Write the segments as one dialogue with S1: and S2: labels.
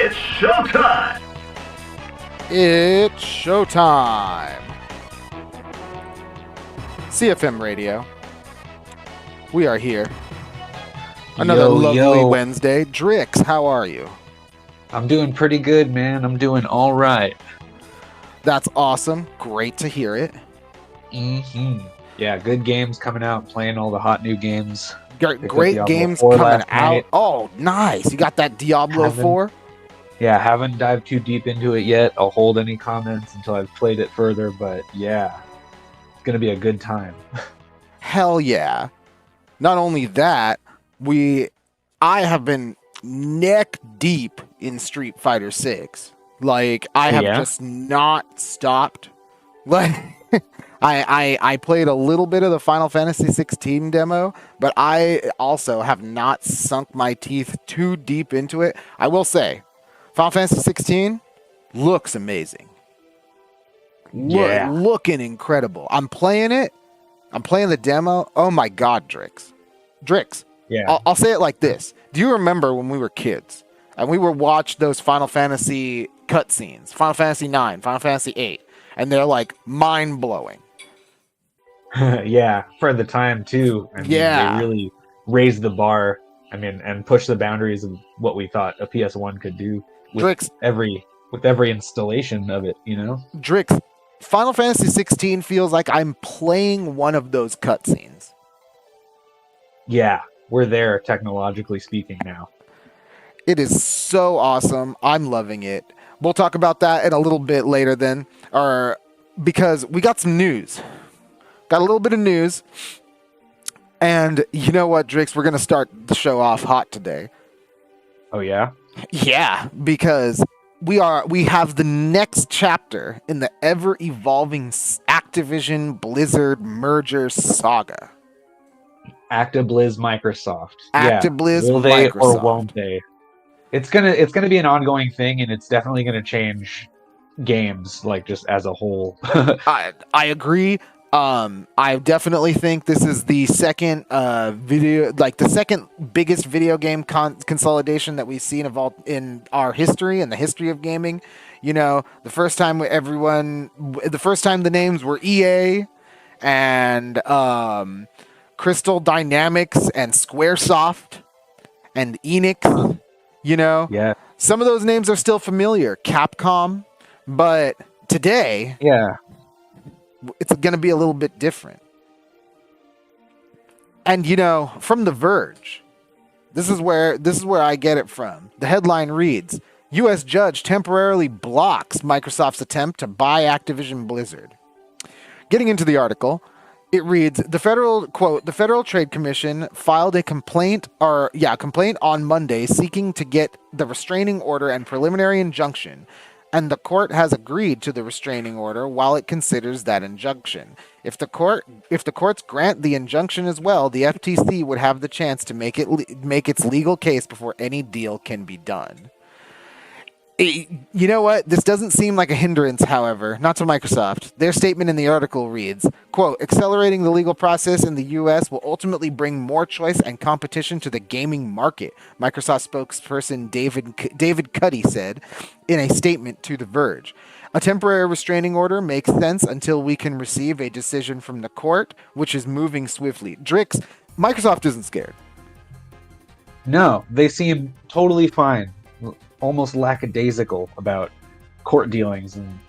S1: It's showtime!
S2: It's showtime! CFM Radio. We are here. Another lovely Wednesday. Drix, how are you?
S3: I'm doing pretty good, man. I'm doing all right.
S2: That's awesome. Great to hear it.
S3: Mm-hmm. Yeah, good games coming out, playing all the hot new games.
S2: Great games coming out. Oh, nice. You got that Diablo 4?
S3: Yeah, haven't dived too deep into it yet. I'll hold any comments until I've played it further, but yeah, it's going to be a good time.
S2: Hell yeah. Not only that, I have been neck deep in Street Fighter 6. Like, I have just not stopped. Like, I played a little bit of the Final Fantasy 16 demo, but I also have not sunk my teeth too deep into it. I will say, Final Fantasy 16 looks amazing. Looking incredible. I'm playing it. I'm playing the demo. Oh my God, Drix.
S3: Yeah.
S2: I'll say it like this. Do you remember when we were kids and we would watch those Final Fantasy cutscenes, Final Fantasy 9, Final Fantasy 8, and they're like mind-blowing?
S3: Yeah, for the time too. I mean, they really raised the bar. I mean, and pushed the boundaries of what we thought a PS1 could do with every installation of it, you know?
S2: Drix, Final Fantasy 16 feels like I'm playing one of those cutscenes.
S3: Yeah, we're there technologically speaking now.
S2: It is so awesome. I'm loving it. We'll talk about that in a little bit later then, because we got some news. Got a little bit of news. And you know what, Drix? We're going to start the show off hot today.
S3: Oh, yeah?
S2: Yeah, because we have the next chapter in the ever-evolving Activision Blizzard merger saga.
S3: ActiBliz Microsoft.
S2: ActiBliz
S3: Will they
S2: Microsoft.
S3: or won't they? It's gonna be an ongoing thing, and it's definitely gonna change games, like, just as a whole.
S2: I agree. I definitely think this is the second the second biggest video game consolidation that we've seen in our history and the history of gaming. You know, the first time the names were EA and Crystal Dynamics and Squaresoft and Enix. You know,
S3: yeah,
S2: some of those names are still familiar. Capcom, but today, it's going to be a little bit different. And, you know, from The Verge, this is where I get it from. The headline reads, U.S. judge temporarily blocks Microsoft's attempt to buy Activision Blizzard. Getting into the article, it reads, the Federal Trade Commission filed a complaint on Monday seeking to get the restraining order and preliminary injunction. And the court has agreed to the restraining order while it considers that injunction. If the courts grant the injunction as well, the FTC would have the chance to make its legal case before any deal can be done. You know what? This doesn't seem like a hindrance, however, not to Microsoft. Their statement in the article reads, quote, accelerating the legal process in the U.S. will ultimately bring more choice and competition to the gaming market, Microsoft spokesperson David Cuddy said in a statement to The Verge. A temporary restraining order makes sense until we can receive a decision from the court, which is moving swiftly. Drix, Microsoft isn't scared.
S3: No, they seem totally fine. Almost lackadaisical about court dealings, and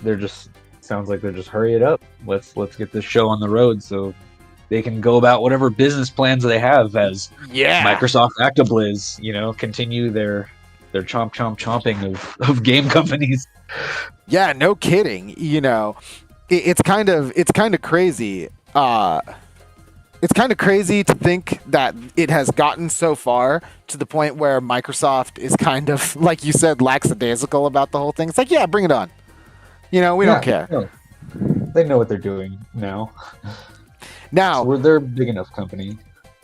S3: sounds like they're just hurry it up. Let's get this show on the road so they can go about whatever business plans they have as Microsoft ActiBliz, you know, continue their chomping of game companies.
S2: Yeah, no kidding. You know, it's kind of crazy. It's kind of crazy to think that it has gotten so far to the point where Microsoft is kind of, like you said, lackadaisical about the whole thing. It's like, yeah, bring it on. You know, we don't care.
S3: No. They know what they're doing now.
S2: Now,
S3: they're a big enough company.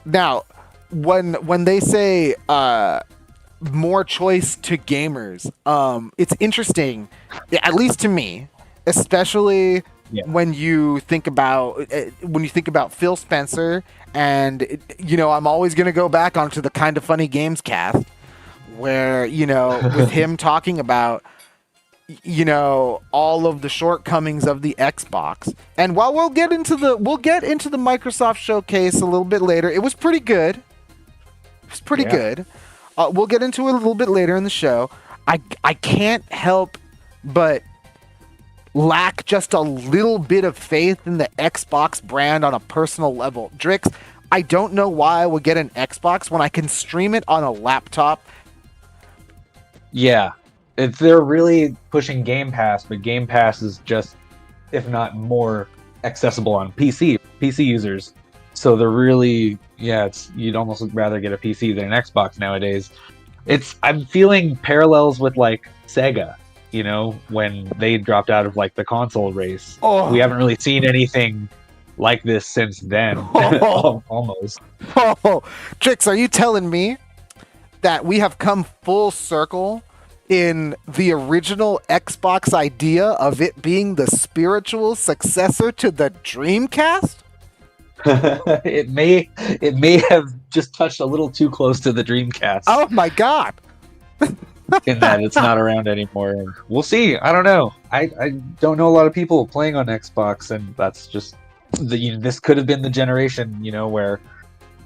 S2: Now, when they say more choice to gamers, it's interesting, at least to me, especially when you think about Phil Spencer, and you know, I'm always going to go back onto the Kind of Funny Games cast, where where, with him talking about, all of the shortcomings of the Xbox. And while we'll get into the Microsoft showcase a little bit later, it was pretty good. It was pretty good. We'll get into it a little bit later in the show. I can't help but lack just a little bit of faith in the Xbox brand on a personal level. Drix, I don't know why I would get an Xbox when I can stream it on a laptop.
S3: Yeah. They're really pushing Game Pass, but Game Pass is just, if not more, accessible on PC users. So they're really, you'd almost rather get a PC than an Xbox nowadays. I'm feeling parallels with like Sega, when they dropped out of like the console race. We haven't really seen anything like this since then. Almost.
S2: Drix, are you telling me that we have come full circle in the original Xbox idea of it being the spiritual successor to the Dreamcast?
S3: It may have just touched a little too close to the Dreamcast.
S2: Oh my god.
S3: In that it's not around anymore. We'll see. I don't know. I don't know a lot of people playing on Xbox, and that's just this could have been the generation, where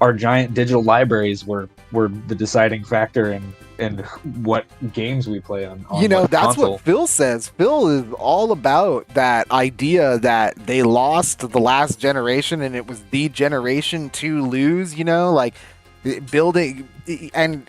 S3: our giant digital libraries were the deciding factor in what games we play on
S2: that's
S3: console.
S2: what Phil says. Phil is all about that idea that they lost the last generation and it was the generation to lose, like building and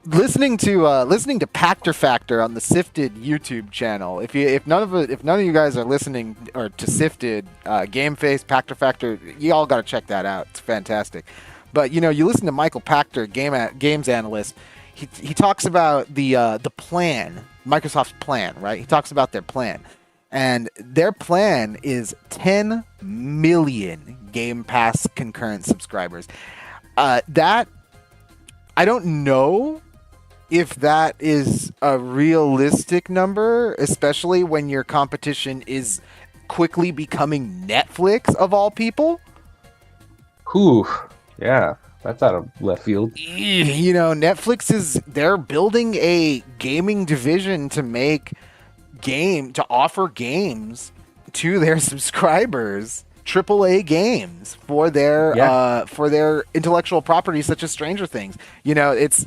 S2: listening to Pactor Factor on the Sifted YouTube channel. If none of you guys are listening or to Sifted, Game Face, Pactor Factor, you all got to check that out. It's fantastic. But you listen to Michael Pactor, games analyst. He talks about the plan, Microsoft's plan, right? He talks about their plan, and their plan is 10 million Game Pass concurrent subscribers. That I don't know if that is a realistic number, especially when your competition is quickly becoming Netflix of all people.
S3: Whew. Yeah, that's out of left field.
S2: Netflix they're building a gaming division to offer games to their subscribers, AAA games for their intellectual properties such as Stranger Things. It's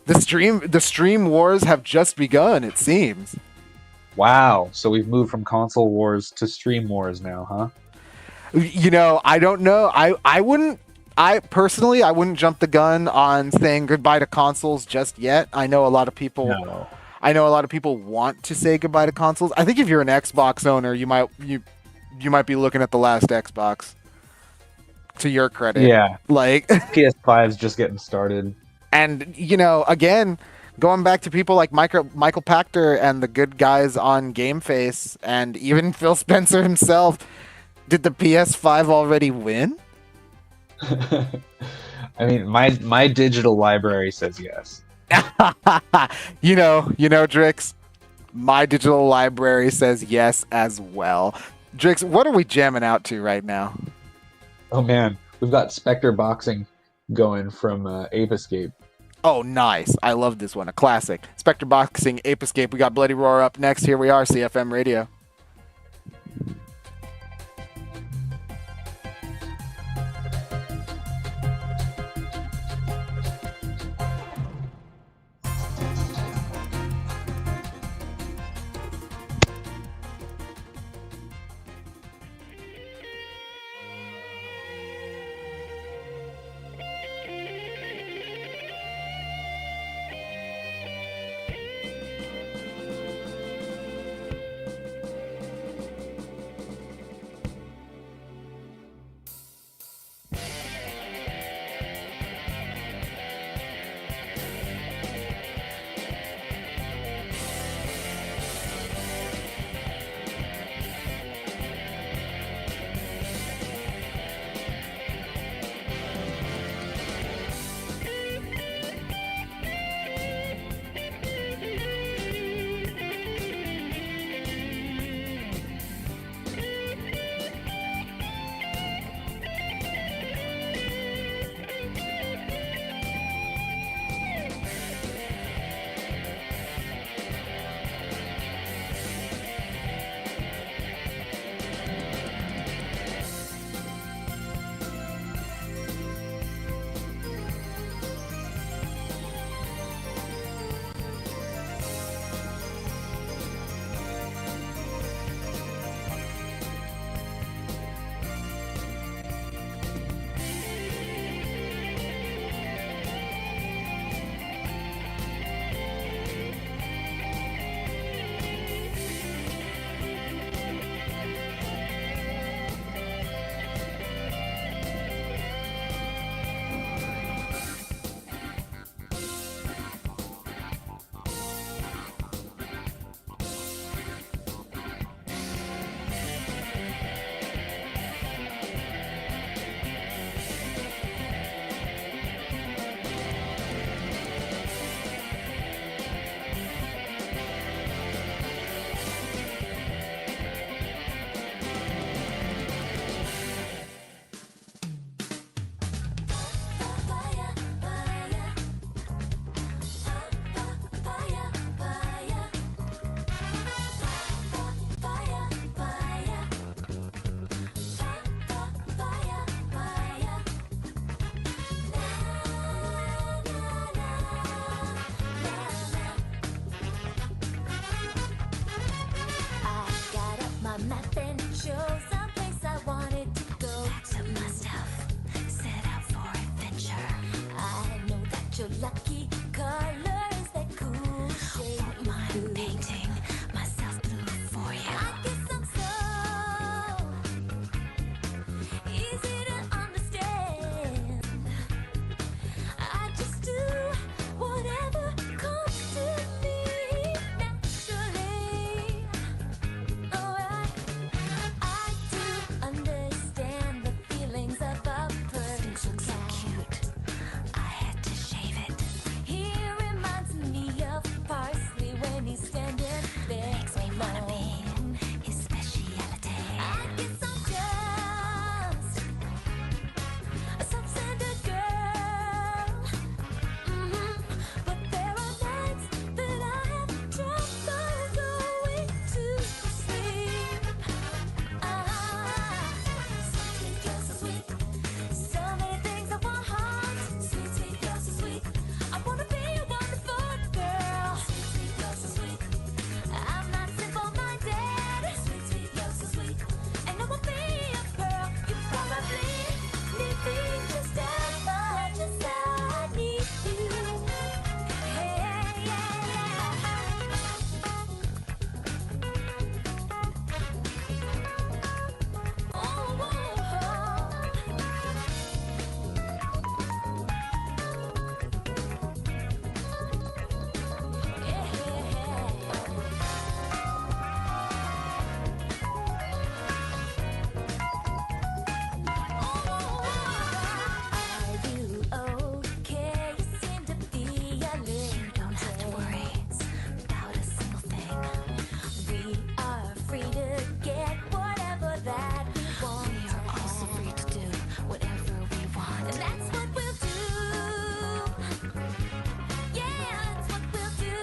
S2: the stream wars have just begun, it seems.
S3: Wow, so we've moved from console wars to stream wars now, huh?
S2: I don't know. I personally wouldn't jump the gun on saying goodbye to consoles just yet. I know a lot of people want to say goodbye to consoles. I think if you're an Xbox owner, you might be looking at the last Xbox. To your credit.
S3: Yeah.
S2: Like
S3: PS5's just getting started.
S2: And again, going back to people like Michael Pactor and the good guys on Game Face and even Phil Spencer himself, did the PS5 already win?
S3: I mean, my digital library says yes.
S2: Drix, my digital library says yes as well. Drix, what are we jamming out to right now?
S3: Oh man, we've got Spectre Boxing going from Ape Escape.
S2: Oh, nice. I love this one. A classic. Spectre Boxing, Ape Escape. We got Bloody Roar up next. Here we are, CFM Radio.
S1: lucky colors that cool shade.
S4: Won't mind painting myself blue for you.
S1: I guess I'm so easy to understand. I just do whatever comes to me naturally. Alright, I do understand the feelings of a
S4: This
S1: person.
S4: looks so cute. I had to shave it.
S1: He reminds me of parsley when he's standing there
S4: Makes me wanna
S1: alone.
S4: be his speciality.
S1: I guess I'm just a substandard girl. But there are nights that I have trouble going to sleep. Sweet girl, so sweet. So many things I want. Sweet, sweet girl, so sweet. I wanna be a wonderful girl. Sweet girl, so sweet. I'm not simple-minded. Sweet girl, so sweet. And I will be a pearl. You probably need me just as much as I need you. Hey, Are you okay? You seem to be a little.
S4: You don't have to worry about a single thing.
S1: We are free to get whatever that we want.
S4: We are also free to do whatever we want.
S1: And that's what we'll do. Yeah, that's what we'll do.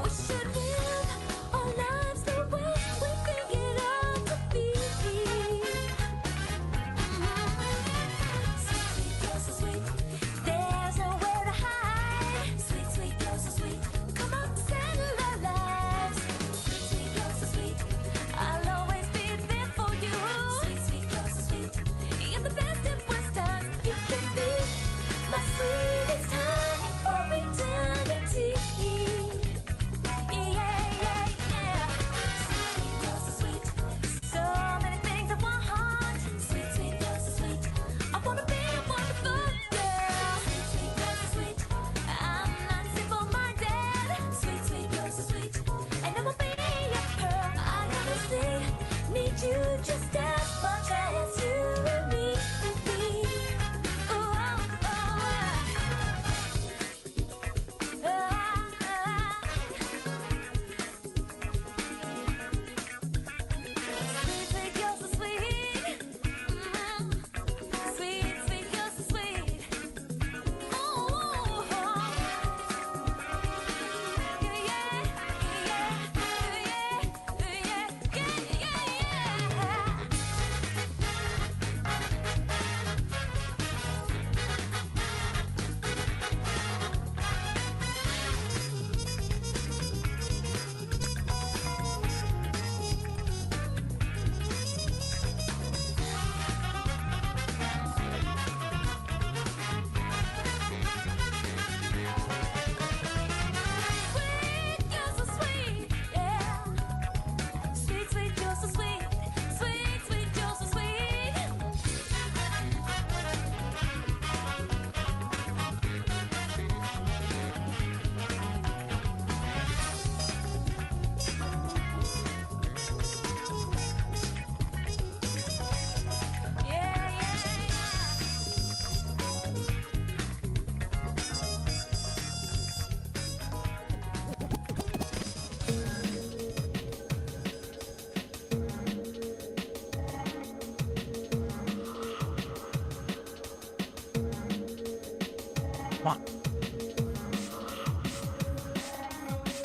S1: We should live our lives the way we think it ought to be. Sweet, sweet girl, so sweet. There's nowhere to hide. Sweet, sweet girl, so sweet. Come on, settle our lives. Sweet, sweet girl, so sweet. I'll always be there for you. Sweet, sweet girl, so sweet. In the best and worst times, you can be my sweetest time for eternity. Yeah. Sweet girl, so sweet. So many things I want. Sweet, sweet girl, so sweet. I wanna be a wonderful girl. Sweet girl, so sweet. I'm not simple-minded. Sweet girl, so sweet. And I will be a pearl. I honestly need you just as much as you and me. Ooh, oh, Sweet girl, so sweet. Sweet girl, so sweet. Sweet girl, so sweet, yeah. Sweet girl, so sweet. Sweet girl, so sweet.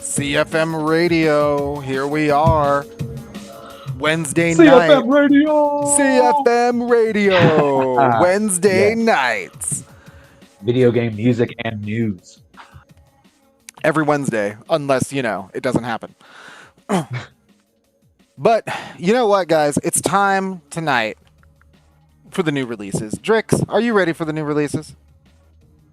S2: CFM Radio, here we are. Wednesday night.
S3: CFM Radio.
S2: CFM Radio. Wednesday
S3: Yes.
S2: nights.
S3: Video game music and news.
S2: Every Wednesday, unless, it doesn't happen. But you know what, guys? It's time tonight for the new releases. Drix, are you ready for the new releases?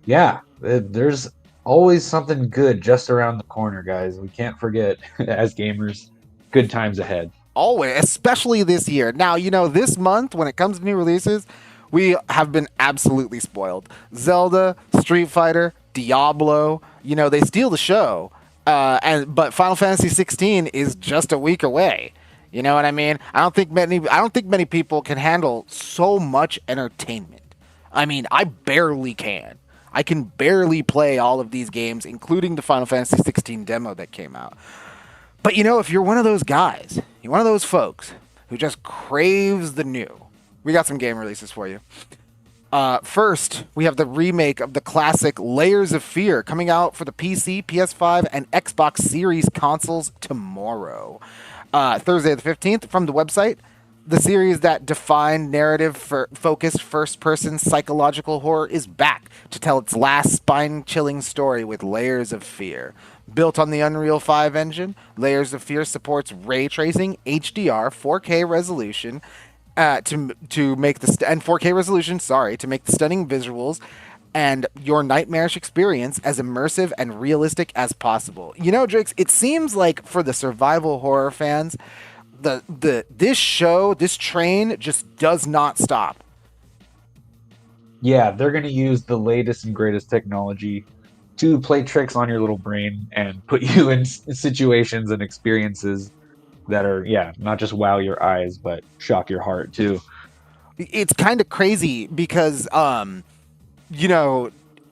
S3: Yeah, there's always something good just around the corner, guys. We can't forget, as gamers, good times ahead.
S2: Always, especially this year. Now, this month when it comes to new releases, we have been absolutely spoiled. Zelda, Street Fighter, Diablo, they steal the show. But Final Fantasy 16 is just a week away. You know what I mean? I don't think many people can handle so much entertainment. I mean, I barely can. I can barely play all of these games, including the Final Fantasy 16 demo that came out. But if you're one of those guys, you're one of those folks who just craves the new, we got some game releases for you. First, we have the remake of the classic Layers of Fear coming out for the PC, PS5, and Xbox Series consoles tomorrow. Thursday the 15th from the website. The series that defined narrative for focused first-person psychological horror is back to tell its last spine-chilling story with Layers of Fear. Built on the Unreal 5 engine, Layers of Fear supports ray tracing, HDR, 4K resolution, to make and 4K resolution, to make the stunning visuals and your nightmarish experience as immersive and realistic as possible. Drix, it seems like for the survival horror fans, this train just does not stop.
S3: Yeah, they're going to use the latest and greatest technology to play tricks on your little brain and put you in situations and experiences that are, yeah, not just wow your eyes, but shock your heart too.
S2: It's kind of crazy because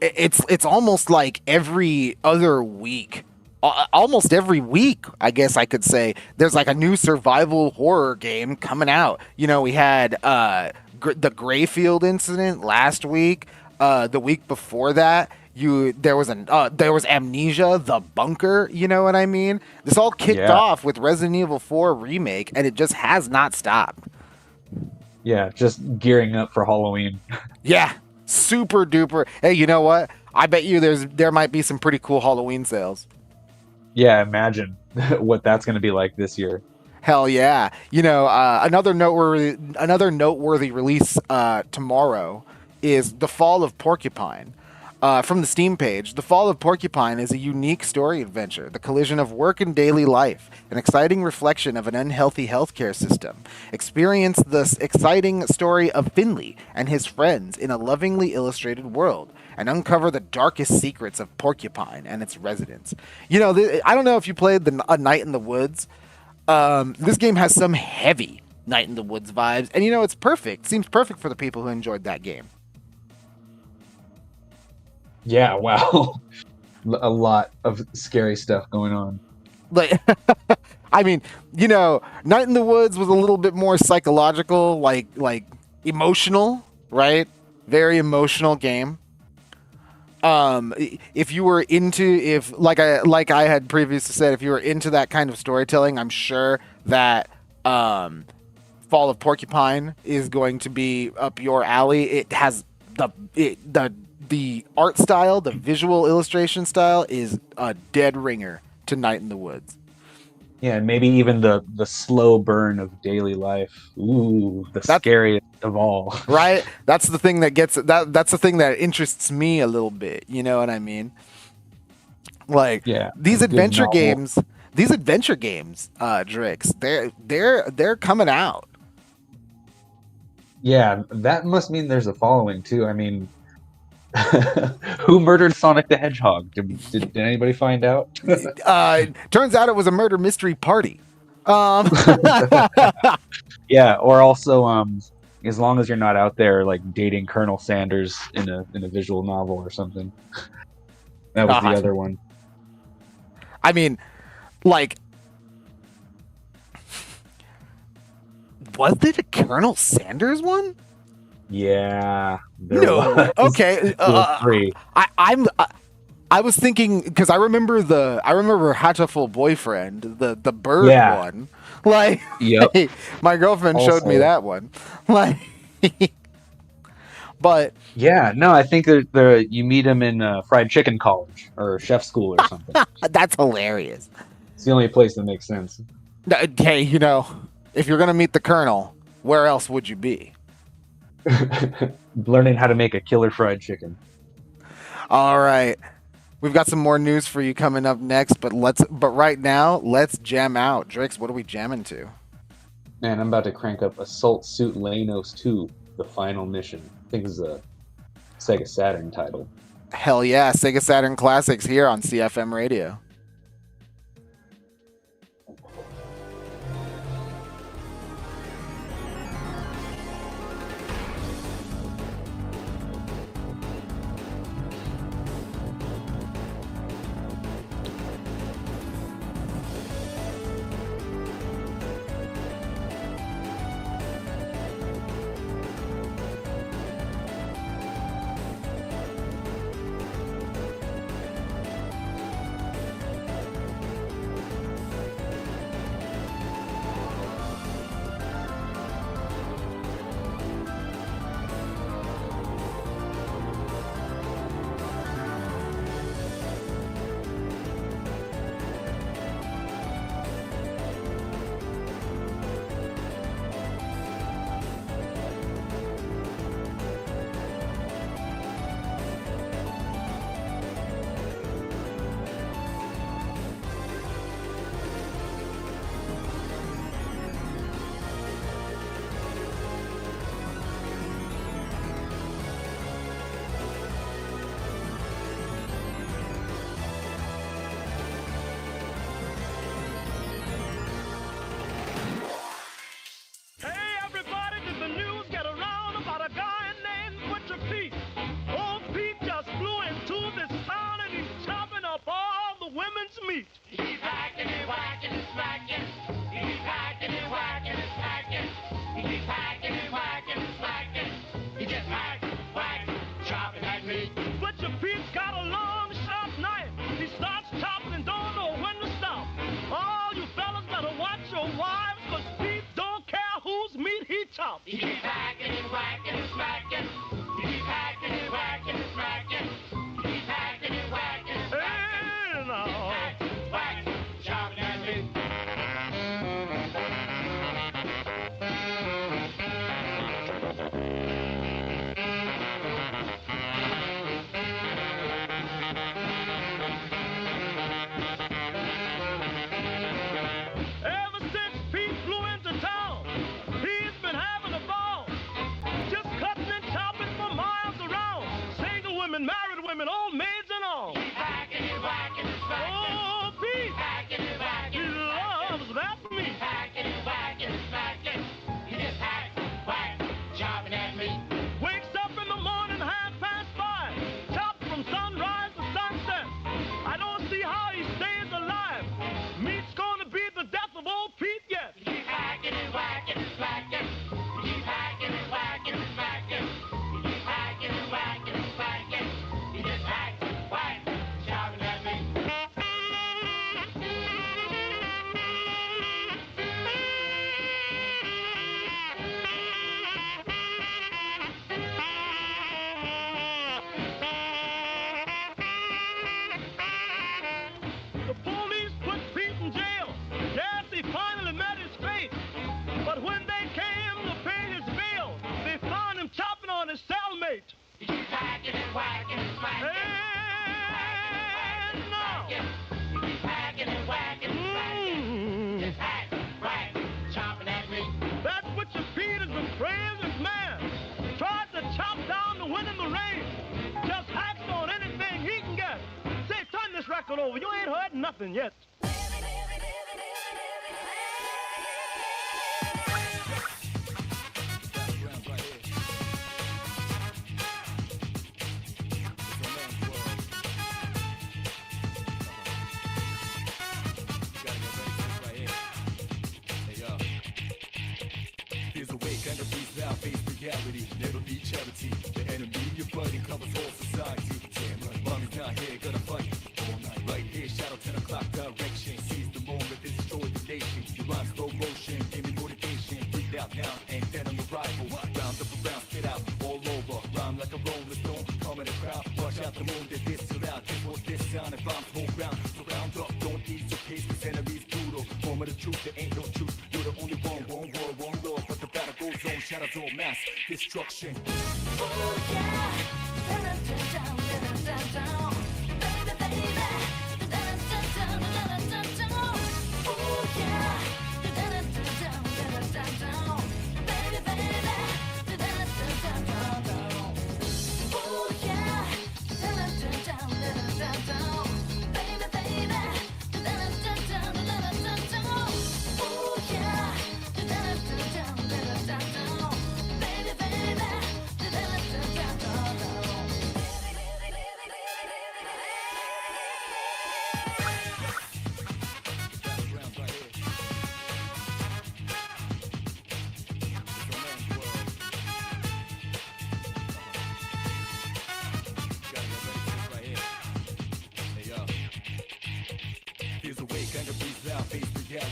S2: it's almost like every other week, almost every week, I guess I could say, there's like a new survival horror game coming out. We had the Grayfield incident last week. The week before that, there was Amnesia, The Bunker. You know what I mean? This all kicked
S3: Yeah.
S2: off with Resident Evil 4 remake, and it just has not stopped.
S3: Yeah, just gearing up for Halloween.
S2: Yeah, super duper. Hey, you know what? I bet you there might be some pretty cool Halloween sales.
S3: Yeah, imagine what that's going to be like this year.
S2: Hell yeah! Another noteworthy release tomorrow is The Fall of Porcupine. From the Steam page, The Fall of Porcupine is a unique story adventure, the collision of work and daily life, an exciting reflection of an unhealthy healthcare system. Experience the exciting story of Finley and his friends in a lovingly illustrated world, and uncover the darkest secrets of Porcupine and its residents. I don't know if you played A Night in the Woods. This game has some heavy Night in the Woods vibes, and it's perfect. Seems perfect for the people who enjoyed that game.
S3: Yeah, wow. A lot of scary stuff going on.
S2: Like, I mean, Night in the Woods was a little bit more psychological, like emotional, right? Very emotional game. If you were like I had previously said, if you were into that kind of storytelling, I'm sure that Fall of Porcupine is going to be up your alley. It has the art style, the visual illustration style is a dead ringer to Night in the Woods.
S3: Yeah, and maybe even the slow burn of daily life. Ooh,
S2: That's-
S3: scariest of all.
S2: Right? That's the thing that's the thing that interests me a little bit. You know what I mean? Like,
S3: Yeah,
S2: these
S3: a good
S2: adventure
S3: novel.
S2: games, Drix, they're coming out.
S3: Yeah, that must mean there's a following too. I mean, who murdered Sonic the Hedgehog? Did anybody find out?
S2: Turns out it was a murder mystery party.
S3: Yeah, or also, as long as you're not out there like dating Colonel Sanders in a visual novel or something. That was the other one.
S2: I mean, like, was it a Colonel Sanders one?
S3: Yeah. there
S2: No.
S3: was.
S2: Okay.
S3: There was three.
S2: I was thinking because I remember Hatoful Boyfriend, the bird
S3: Yeah.
S2: one. Like,
S3: Yep.
S2: my girlfriend showed me
S3: Also-
S2: that one. Like, but
S3: Yeah, no, I think you meet him in fried chicken college or chef school or something.
S2: that's hilarious.
S3: It's the only place that makes sense.
S2: Hey, if you're gonna meet the Colonel, where else would you be?
S3: Learning how to make a killer fried chicken.
S2: All right. We've got some more news for you coming up next, but right now, let's jam out. Drakes, what are we jamming to?
S3: Man, I'm about to crank up Assault Suit Lanos 2, The Final Mission. I think this is a Sega Saturn title.
S2: Hell yeah, Sega Saturn Classics here on CFM Radio.
S5: Hey everybody, did the news get around about a guy named Butcher Pete? Old Pete just flew into this town and he's chopping up all the women's meat. He's hacking and whacking and smacking. He's hacking and whacking and smacking. He's hacking and whacking and smacking. He just hack, whack, chopping that meat. Butcher Pete's got a long, sharp knife. He starts chopping and don't know when to stop. All you fellas better watch your wives, 'cause Pete don't care whose meat he chops. He keeps hacking and whacking and smacking. He keeps hacking and whacking and smacking. He keeps hacking and whacking and smacking. Hey, no. Hack, whack, chopping that meat. Ever since Pete flew into town, he's been having a ball. Just cutting and chopping for miles around. Single women, married women, old maids and all. He's hacking and whacking and smacking. Oh, Pete! Hacking and whacking. He loves that meat. Hacking and whacking and smacking. He just hack, whack, chopping that meat. Wakes up in the morning, 5:30. Chops from sunrise to sunset. I don't see how he stays alive. Meat's gonna be the death of old Pete yet. He keeps hacking and whacking and smacking. He keeps hacking and whacking and smacking. He keeps hacking and whacking and smacking. He just hack, whack, chopping that meat. The police put Pete in jail. Yes, he finally met his fate. But when they came to pay his bill, they found him chopping on his cellmate. He keeps hacking and whacking and smacking. And now, he keeps hacking and whacking and smacking. Just hack, whack, chopping that meat. That's what your Pete is the craziest man. Tried to chop down the wind and the rain. Just hacks on anything he can get. Say, turn this record over. You ain't heard nothing yet.
S6: Feels awake and the breeze now face reality. Never be charity. The enemy you're fighting covers whole society. Damn right, mommy's not here, gonna fight all night. Right here, shadow 10 o'clock direction. Seize the moment, destroy the nation. You rhyme slow motion, give me motivation. Breathe out now, and then on the rifle. Round up around, spit out all over. Rhyme like a rolling stone, come in the crowd. Watch out the moon, that this till out. This was this sound, and bombs whole ground. So round up, don't ease your pace, cause enemies brutal. Moment of truth, there ain't no truth. You're the only one world, one love. But the battle goes on, shadows all mass destruction.
S1: Oh yeah. Dun, dun, dun, dun, dun, dun, dun.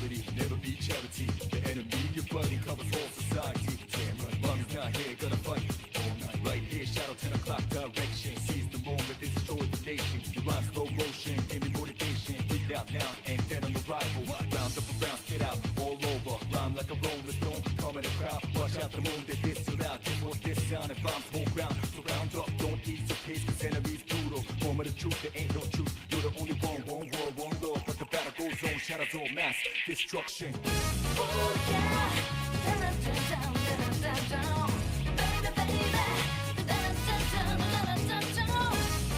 S6: reality, never be charity. The enemy you're fighting covers all society. Damn right, mommy's not here, gonna fight all night. Right here, shadow 10 o'clock direction. Seize the moment, destroy the nation. You rhyme slow motion, any motivation. Get out now and then on the rival. Round up around, get out all over. Rhyme like a rolling stone, calm in the crowd. Watch out the moon, that this too loud. This was this sound and bombs whole ground. So round up, don't ease your pace, cause enemies brutal. Moment of truth, there ain't no truth. You're the only one world, one love. But the battle goes on, shadows all mass destruction.
S1: Oh yeah, down, down, baby, baby, down,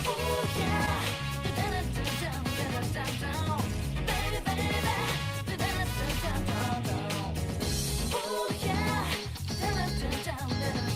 S1: oh yeah, down, baby, baby, down, oh yeah, down, baby, baby, down, oh yeah, down, baby, baby.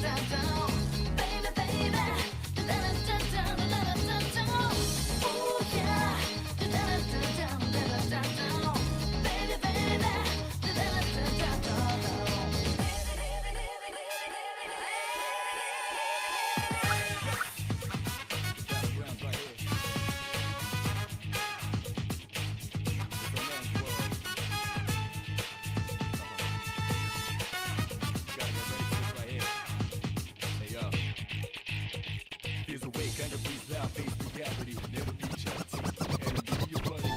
S6: Feels awake, anger breathes loud, face reality, never be charity. Enemy you're fighting.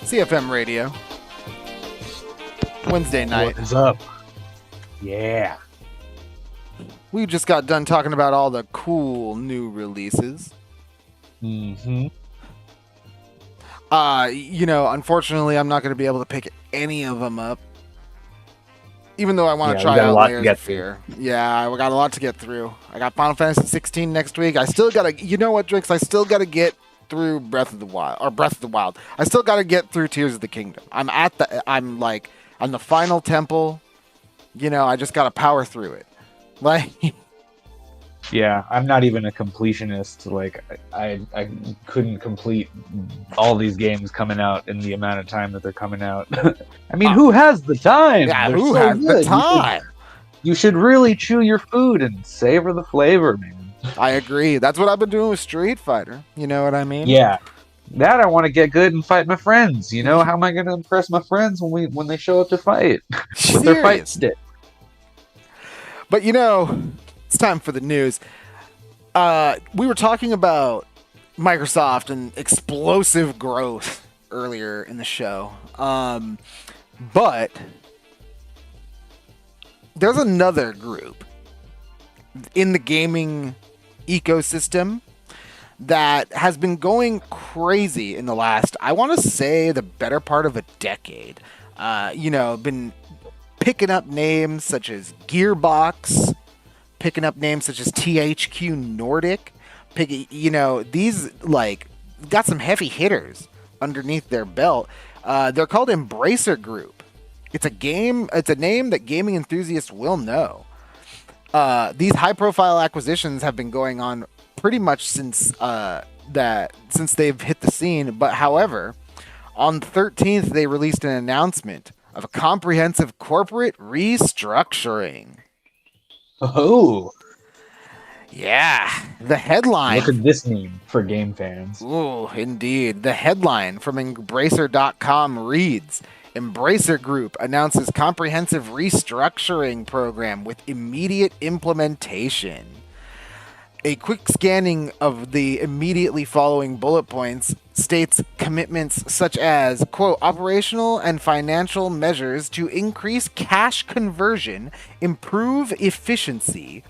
S2: CFM Radio. Wednesday night.
S3: What is up? Yeah.
S2: We just got done talking about all the cool new releases.
S3: Mm-hmm.
S2: Unfortunately, I'm not going to be able to pick any of them up. Even though I want
S3: Yeah,
S2: to
S3: we
S2: try
S3: got a
S2: out
S3: lot to
S2: Layers
S3: get
S2: of Fear. Yeah, we got a lot to get through. I got Final Fantasy 16 next week. I still got to, you know what, Drix? I still got to get through Breath of the Wild. I still got to get through Tears of the Kingdom. I'm the final temple. I just got to power through it. Like,
S3: Yeah, I'm not even a completionist. Like, I couldn't complete all these games coming out in the amount of time that they're coming out. I mean, who has the time?
S2: yeah,
S3: They're
S2: who
S3: so
S2: has the
S3: good.
S2: time?
S3: You should really chew your food and savor the flavor, man.
S2: I agree. That's what I've been doing with Street Fighter. You know what I mean?
S3: Yeah. That I want to get good and fight my friends. You know, how am I going to impress my friends when they show up to fight with their fight
S2: Serious.
S3: stick?
S2: But it's time for the news. We were talking about Microsoft and explosive growth earlier in the show. But there's another group in the gaming ecosystem that has been going crazy in the last, I want to say, the better part of a decade. Been picking up names such as Gearbox, picking up names such as THQ Nordic. These got some heavy hitters underneath their belt. They're called Embracer Group. It's a name that gaming enthusiasts will know. These high-profile acquisitions have been going on pretty much since they've hit the scene. But however, on the 13th, they released an announcement of a comprehensive corporate restructuring.
S3: Oh,
S2: Yeah, the headline.
S3: what could this mean for game fans?
S2: Ooh, indeed. The headline from Embracer.com reads, Embracer Group announces comprehensive restructuring program with immediate implementation. A quick scanning of the immediately following bullet points states commitments such as, quote, operational and financial measures to increase cash conversion, improve efficiency,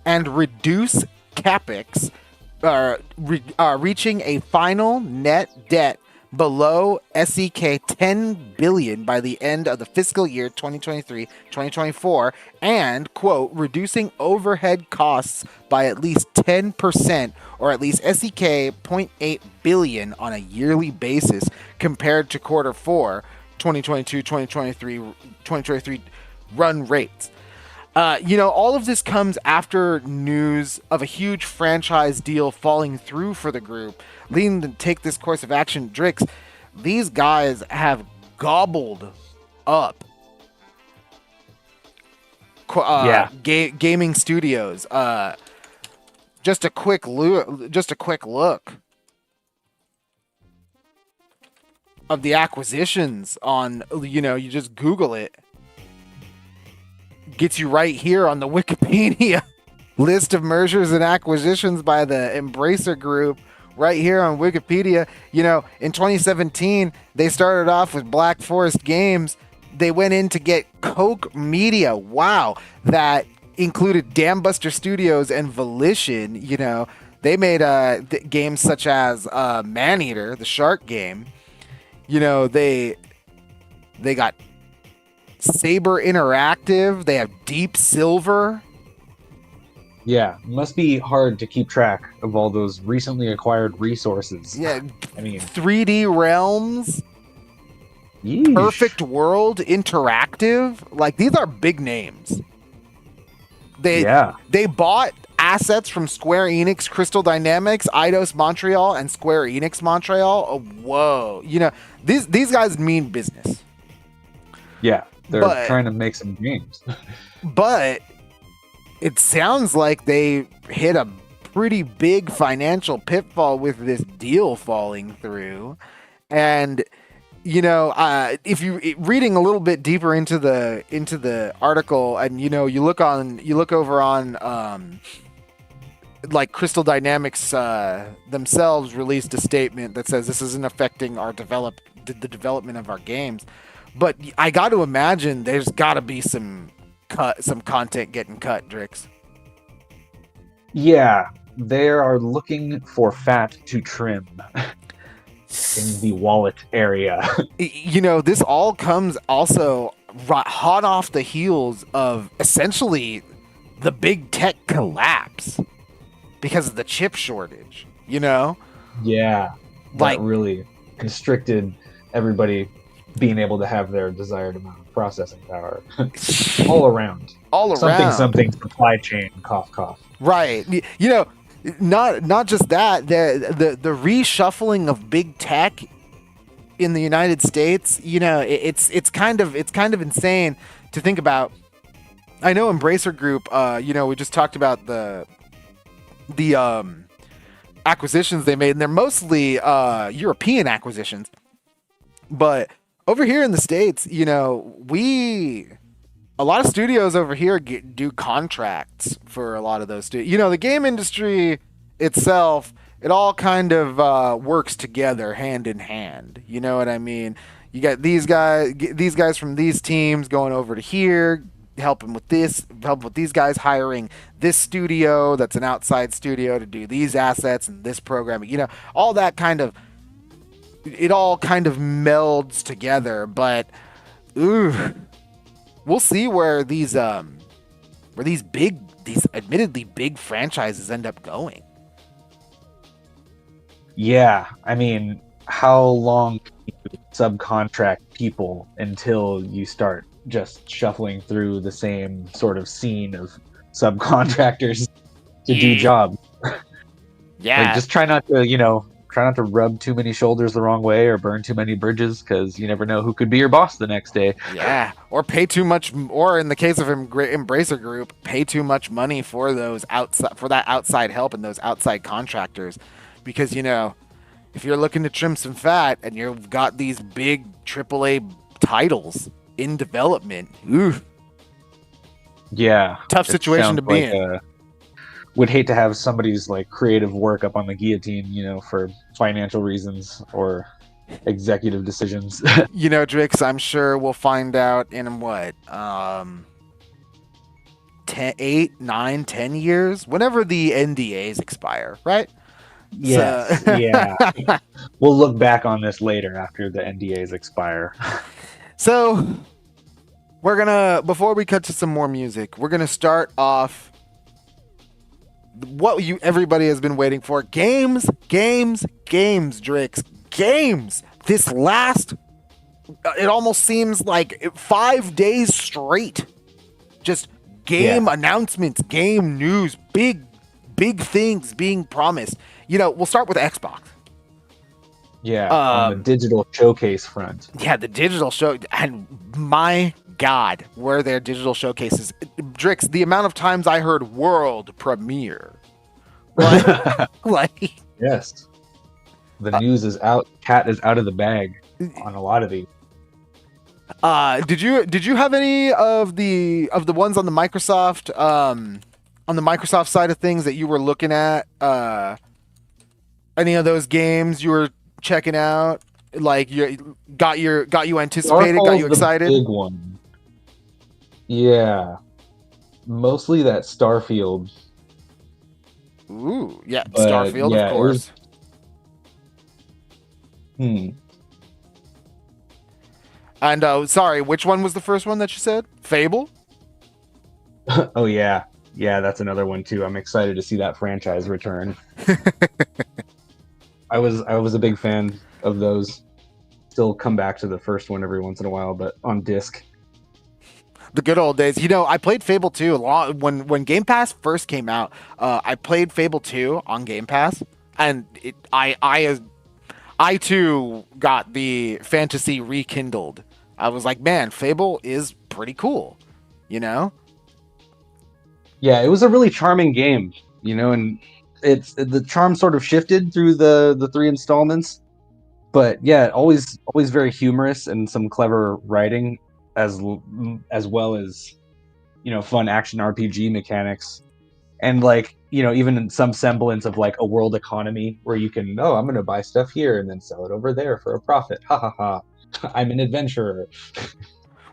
S2: and reduce capex, reaching a final net debt below SEK 10 billion by the end of the fiscal year 2023-2024, and, quote, reducing overhead costs by at least 10% or at least SEK 0.8 billion on a yearly basis compared to quarter 4 2022-2023 run rates. All of this comes after news of a huge franchise deal falling through for the group, leading to take this course of action. Drix, these guys have gobbled up gaming studios. Just a quick look of the acquisitions on, you just Google it. Gets you right here on the Wikipedia list of mergers and acquisitions by the Embracer Group. Right here on Wikipedia. In 2017, they started off with Black Forest Games. They went in to get Koch Media. Wow. That included Dam Buster Studios and Volition. They made games such as Maneater, the shark game. They got Saber Interactive. They have Deep Silver.
S3: Yeah, must be hard to keep track of all those recently acquired resources.
S2: Yeah,
S3: I mean,
S2: 3D Realms,
S3: yeesh.
S2: Perfect World Interactive. Like, these are big names. They bought assets from Square Enix, Crystal Dynamics, Eidos Montreal, and Square Enix Montreal. Oh, whoa. These guys mean business.
S3: Yeah, they're trying to make some games.
S2: But it sounds like they hit a pretty big financial pitfall with this deal falling through. And if you reading a little bit deeper into the article, and you look over on like Crystal Dynamics themselves released a statement that says this isn't affecting the development of our games. But I got to imagine there's got to be some content getting cut, Drix.
S3: Yeah, they are looking for fat to trim in the wallet area.
S2: This all comes also hot off the heels of essentially the big tech collapse because of the chip shortage.
S3: Yeah,
S2: like
S3: that really constricted everybody being able to have their desired amount of processing power all around. Something supply chain, cough cough.
S2: Right. Not just that, the reshuffling of big tech in the United States, it's kind of insane to think about. I know Embracer Group, we just talked about the acquisitions they made, and they're mostly European acquisitions. But over here in the States, a lot of studios over here do contracts for a lot of those studios. The game industry itself, it all kind of works together hand in hand. You know what I mean? You got these guys from these teams going over to here, helping with these guys, hiring this studio that's an outside studio to do these assets and this programming. All that kind of, it all kind of melds together. But we'll see where these admittedly big franchises end up going.
S3: Yeah, I mean, how long can you subcontract people until you start just shuffling through the same sort of scene of subcontractors to do jobs?
S2: Yeah,
S3: like, just try not to rub too many shoulders the wrong way or burn too many bridges, because you never know who could be your boss the next day.
S2: Yeah, or pay too much, or in the case of Embracer Group, pay too much money for that outside help and those outside contractors, because if you're looking to trim some fat and you've got these big AAA titles in development,
S3: yeah,
S2: tough situation to be in.
S3: Would hate to have somebody's creative work up on the guillotine, for financial reasons or executive decisions.
S2: Drix, I'm sure we'll find out in 8, 9, 10 years, whenever the NDAs expire, right?
S3: Yes, yeah. We'll look back on this later after the NDAs expire.
S2: So, before we cut to some more music, we're gonna start off what everybody has been waiting for. Games, Drix. Games. This last, it almost seems like 5 days straight. Just game announcements, game news, big things being promised. We'll start with Xbox.
S3: Yeah, on the digital showcase front.
S2: Yeah, the digital show, and my God, were there digital showcases. Drix, the amount of times I heard world premiere, Like,
S3: Yes. The news is out. Cat is out of the bag on a lot of these.
S2: did you have any of the ones on the Microsoft side of things that you were looking at? Any of those games you were checking out? Like you got you anticipated, got you
S3: Starfall's
S2: excited?
S3: the big one. Yeah. Mostly that Starfield.
S2: Ooh, yeah,
S3: But,
S2: Starfield,
S3: yeah,
S2: of
S3: it was-
S2: course. And sorry, which one was the first one that you said? Fable?
S3: Oh yeah. Yeah, that's another one too. I'm excited to see that franchise return. I was a big fan of those. Still come back to the first one every once in a while, but on disc.
S2: The good old days. You know, I played Fable 2 when Game Pass first came out. I played Fable 2 on Game Pass, and I too got the fantasy rekindled. I was like, man, Fable is pretty cool, you know?
S3: Yeah, it was a really charming game, and it's the charm sort of shifted through the three installments. But yeah, always very humorous and some clever writing as well as fun action RPG mechanics and even some semblance of like a world economy where you can I'm going to buy stuff here and then sell it over there for a profit. Ha ha ha. I'm an adventurer.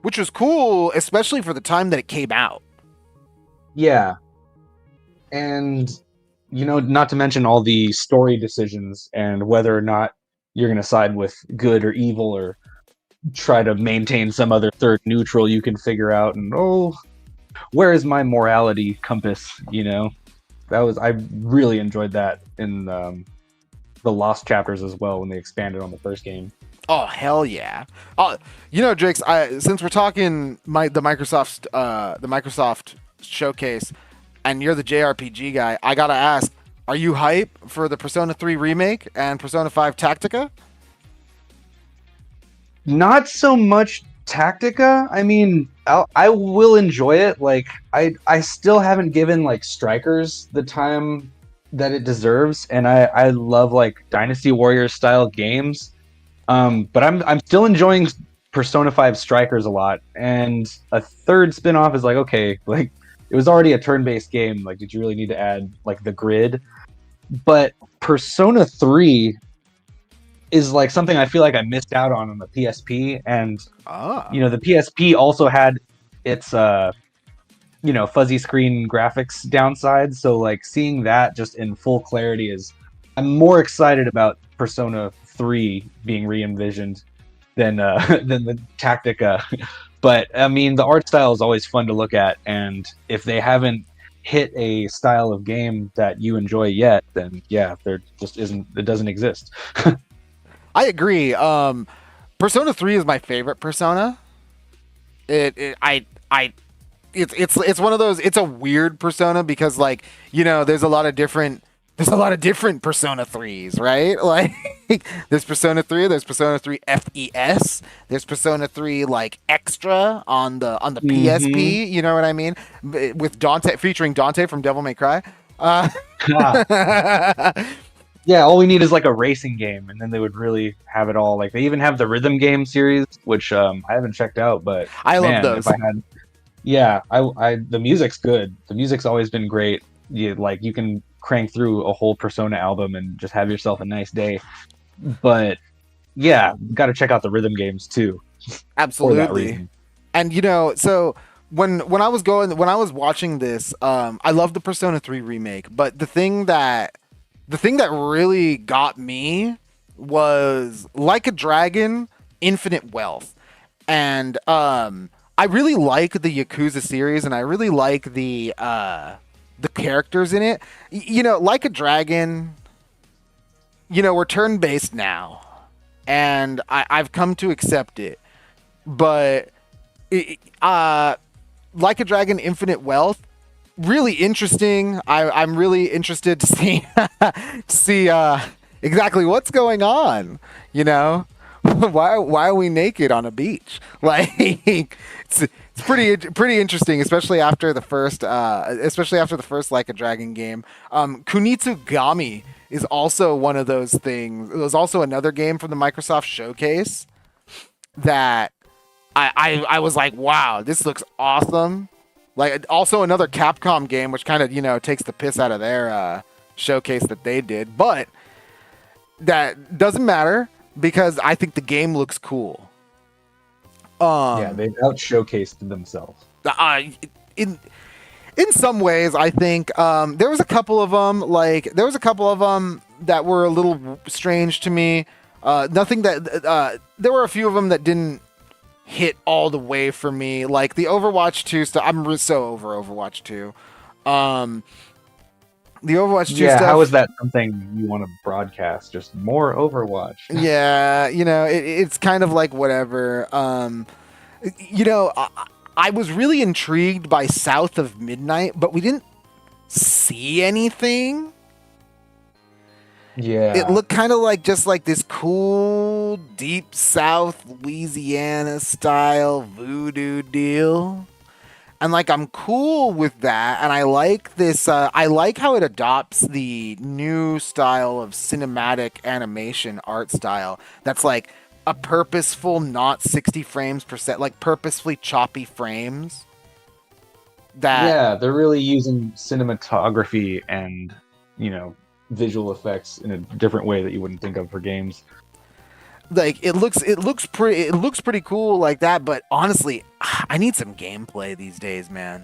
S2: Which was cool, especially for the time that it came out.
S3: Yeah. And not to mention all the story decisions and whether or not you're going to side with good or evil or try to maintain some other third neutral you can figure out. And where is my morality compass? I really enjoyed that in the Lost chapters as well when they expanded on the first game.
S2: Oh hell yeah! Jakes, since we're talking the Microsoft showcase, and you're the JRPG guy, I gotta ask: are you hype for the Persona 3 remake and Persona 5 Tactica?
S3: Not so much Tactica. I mean, I will enjoy it. Like, I still haven't given like Strikers the time that it deserves, and I love like Dynasty Warriors style games. But I'm still enjoying Persona 5 Strikers a lot, and a third spin-off is like, okay, like it was already a turn-based game. Like, did you really need to add like the grid? But Persona 3 is like something I feel like I missed out on the PSP, and the PSP also had its fuzzy screen graphics downside. So like seeing that just in full clarity I'm more excited about Persona 3 being re-envisioned than the Tactica. But I mean, the art style is always fun to look at, and if they haven't hit a style of game that you enjoy yet, then yeah, there just isn't. It doesn't exist.
S2: I agree. Persona 3 is my favorite Persona. It's one of those. It's a weird Persona because there's a lot of different Persona 3s, right? Like there's Persona 3, there's Persona 3 FES, there's Persona 3 like Extra on the PSP, you know what I mean? With Dante, featuring Dante from Devil May Cry.
S3: Yeah, all we need is like a racing game, and then they would really have it all. Like they even have the rhythm game series, which I haven't checked out, but
S2: I love those.
S3: If I had, the music's good. The music's always been great. You can crank through a whole Persona album and just have yourself a nice day. But yeah, got to check out the rhythm games too.
S2: Absolutely. And so when I was watching this, I love the Persona 3 remake, but the thing that really got me was Like a Dragon Infinite Wealth. And I really like the Yakuza series, and I really like the characters in it. Like a Dragon, we're turn-based now, and I've come to accept it. But Like a Dragon Infinite Wealth, really interesting. I'm really interested to see exactly what's going on. Why are we naked on a beach? Like it's pretty interesting, especially after the first Like a Dragon game. Kunitsugami is also one of those things. It was also another game from the Microsoft Showcase that I was like, wow, this looks awesome. Like also another Capcom game, which kind of takes the piss out of their showcase that they did, but that doesn't matter because I think the game looks cool.
S3: Yeah, they've out showcased themselves.
S2: In some ways, I think there was a couple of them that were a little strange to me. Nothing that there were a few of them that didn't hit all the way for me. Like the Overwatch 2 stuff. I'm so over Overwatch 2. The Overwatch 2
S3: Yeah,
S2: stuff.
S3: how is that something you want to broadcast? Just more Overwatch.
S2: Yeah, it's kind of like whatever. I was really intrigued by South of Midnight, but we didn't see anything.
S3: Yeah.
S2: It looked kind of like just like this cool, deep South Louisiana style voodoo deal. And like I'm cool with that, and I like this. I like how it adopts the new style of cinematic animation art style. That's like a purposeful, not 60 frames per second, like purposefully choppy frames.
S3: Yeah, they're really using cinematography and visual effects in a different way that you wouldn't think of for games.
S2: Like it looks pretty cool like that. But honestly, I need some gameplay these days, man.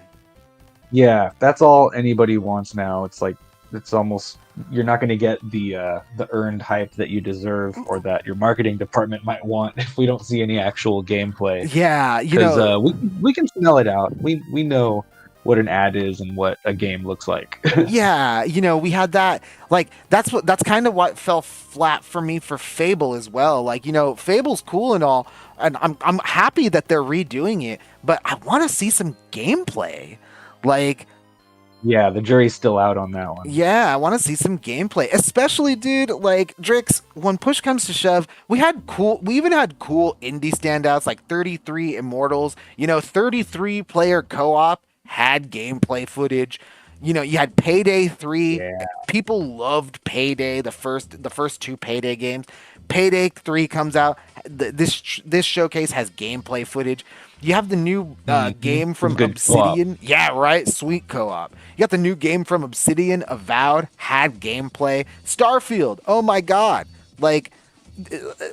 S3: Yeah, that's all anybody wants now. It's like it's almost you're not going to get the earned hype that you deserve or that your marketing department might want if we don't see any actual gameplay.
S2: Yeah,
S3: Because we can smell it out. We know what an ad is and what a game looks like.
S2: Yeah, we had that. Like that's kind of what fell flat for me for Fable as well. Like Fable's cool and all, and I'm happy that they're redoing it, but I want to see some gameplay. Like,
S3: yeah, the jury's still out on that one.
S2: yeah, I want to see some gameplay, especially, dude. Like Drix, when push comes to shove, we even had cool indie standouts like 33 Immortals. 33 player co-op had gameplay footage. You had Payday 3.
S3: Yeah.
S2: People loved Payday, the first two Payday games. Payday 3 comes out. This showcase has gameplay footage. You have the new game from
S3: Good
S2: Obsidian. Co-op. Yeah, right. Sweet co-op. You got the new game from Obsidian, Avowed, had gameplay. Starfield. Oh my god. Like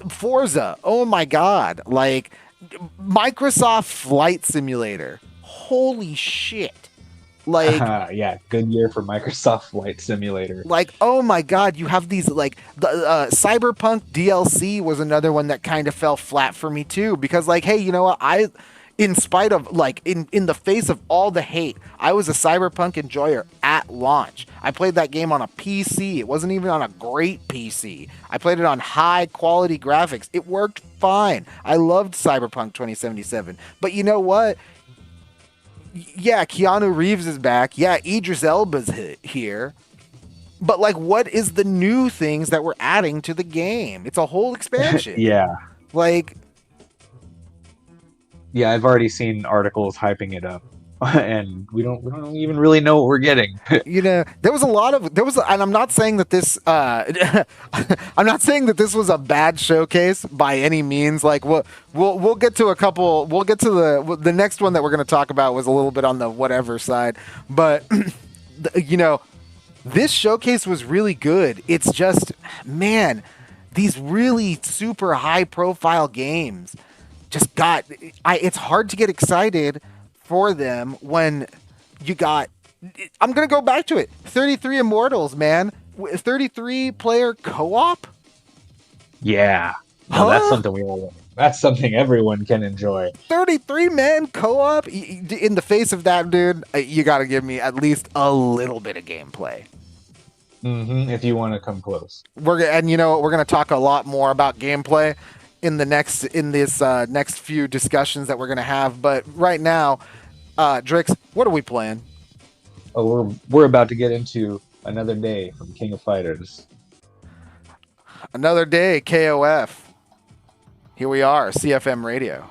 S2: Forza. Oh my god. Like Microsoft Flight Simulator. Holy shit. Like
S3: yeah, good year for Microsoft Flight Simulator.
S2: Like, oh my god, you have these like the Cyberpunk DLC was another one that kind of fell flat for me too, because like, hey, you know what? In spite of like in the face of all the hate, I was a Cyberpunk enjoyer at launch. I played that game on a PC. It wasn't even on a great PC. I played it on high quality graphics. It worked fine. I loved Cyberpunk 2077. But you know what? Yeah, Keanu Reeves is back. Yeah, Idris Elba's here. But like, what is the new things that we're adding to the game? It's a whole expansion.
S3: Yeah.
S2: Like,
S3: yeah, I've already seen articles hyping it up, and we don't even really know what we're getting.
S2: there was and I'm not saying that this I'm not saying that this was a bad showcase by any means. Like we'll get to a couple. We'll get to the next one that we're going to talk about was a little bit on the whatever side, but this showcase was really good. It's just, man, these really super high profile games just it's hard to get excited for them when you got, I'm going to go back to it. 33 Immortals, man. 33 player co-op?
S3: Yeah. No, that's something everyone can enjoy.
S2: 33 man co-op? In the face of that, dude, you got to give me at least a little bit of gameplay.
S3: If you want to come close.
S2: We're going to talk a lot more about gameplay in this next few discussions that we're going to have, but right now, Drix, what are we playing?
S3: Oh, we're about to get into Another Day from King of Fighters.
S2: Another day, KOF. Here we are, CFM Radio.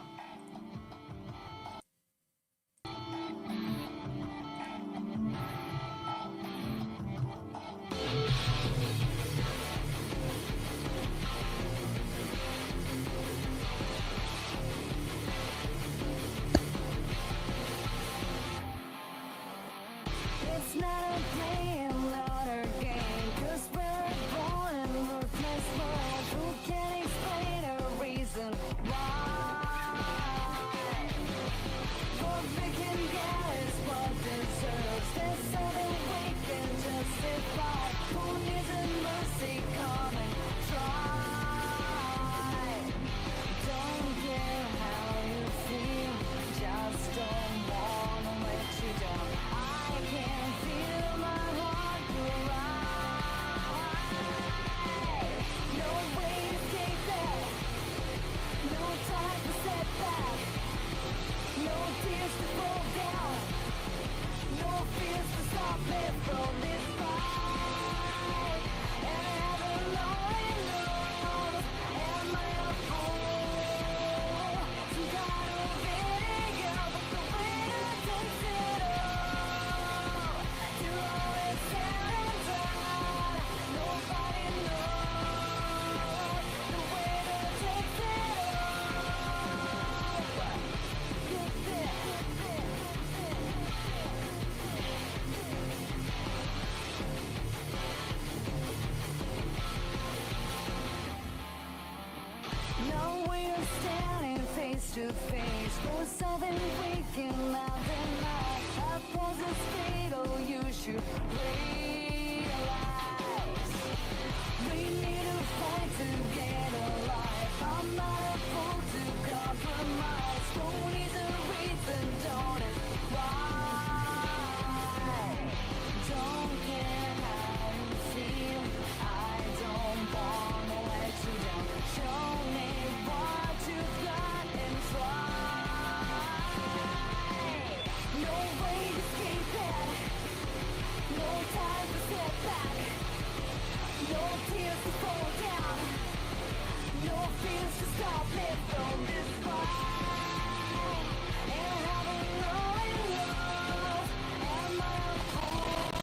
S1: to face for something we cannot deny. Our past is fatal, you should realize. We need to fight to get alive. I'm not a fool to compromise. Don't need a reason, don't it? Why? Don't care how you feel. I don't wanna let you down. Show me what you've got and try. No way to escape it. No time to step back. No tears to fall down. No fears to stop me from this fight. And having no love. Am I a fool?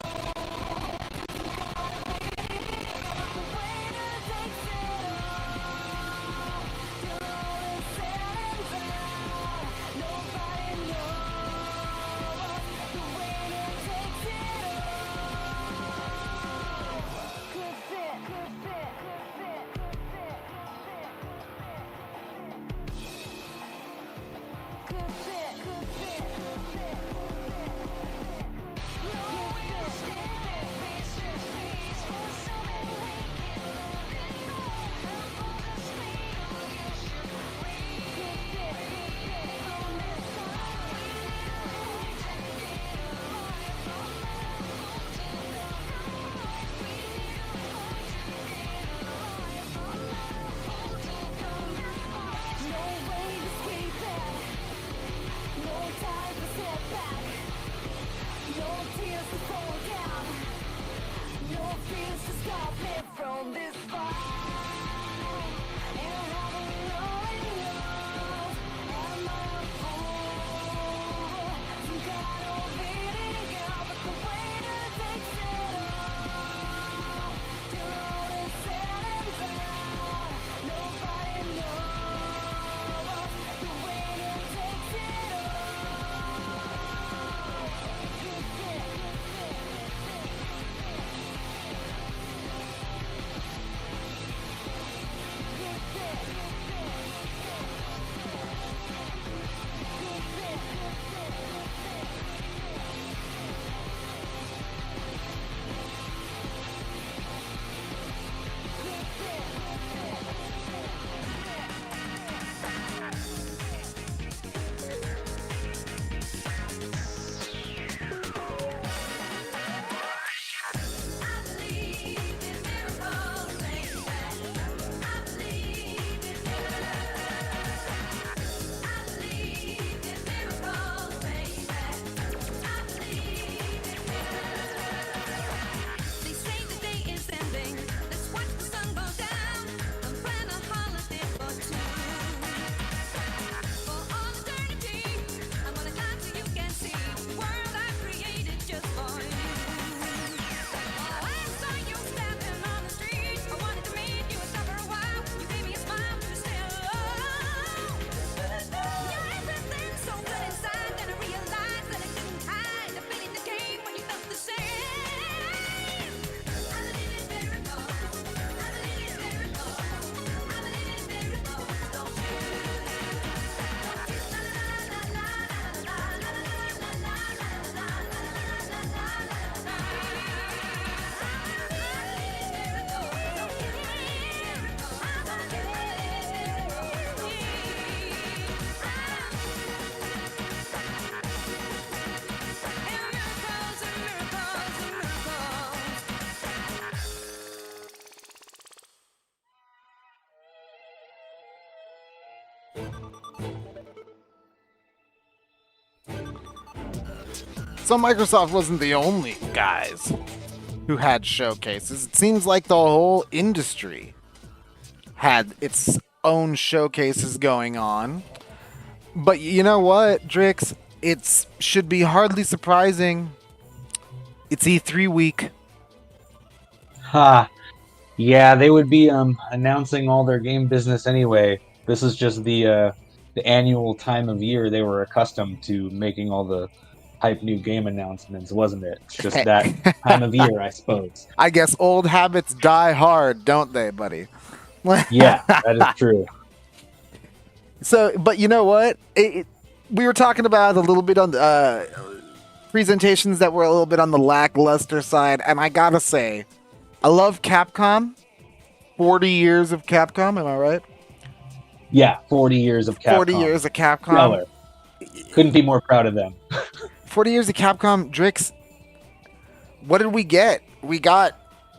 S1: The winner takes it all. You're all said and done. Nobody knows. The winner takes it all. Good fit, good fit, good fit, good fit, good fit. Good fit, good fit, good fit. No way to stand it, face to face for something we can all this fatal, you should wait. Good fit, from this time. We need a fight to get alive. I'm not a fool to compromise. We need a fight to get alive. I'm not a fool to compromise. No way to escape it. No time to step back. No tears to fall down. No fears to stop me from this fight. And having no love. Am I a fool? Some kind of beating out, but the winner takes it all. You're all said and done. Nobody knows. The winner takes it all. Good fit, good fit, good fit. Good fit, good fit, good fit. Good fit, good They say the day is ending. Let's watch the sun go down and plan a holiday for two. For all eternity, I'm gonna climb so you can see the world I created just for you. Oh, I saw you standing on the street. I wanted to meet you and stop for a while. You gave me a smile to say hello. You're everything so good inside. Then I realized that I couldn't hide the feeling that came when you felt the same. I believe in miracles. I believe in miracles. I believe in miracles. Don't you? La la la la la la la la la la la la la.
S2: So Microsoft wasn't the only guys who had showcases. It seems like the whole industry had its own showcases going on. But you know what, Drix? It should be hardly surprising. It's E3 week.
S3: Ha. Yeah, they would be announcing all their game business anyway. This is just the annual time of year they were accustomed to making all the hype new game announcements, wasn't it? It's just that time of year, I suppose.
S2: I guess old habits die hard, don't they, buddy?
S3: Yeah, that is true.
S2: So, but you know what? We were talking about a little bit on the presentations that were a little bit on the lackluster side, and I gotta say, I love Capcom. 40 years of Capcom, am I right?
S3: Yeah, 40 years of Capcom.
S2: 40 years of Capcom.
S3: Stellar. Couldn't be more proud of them.
S2: 40 years of Capcom. Drix, what did we get? We got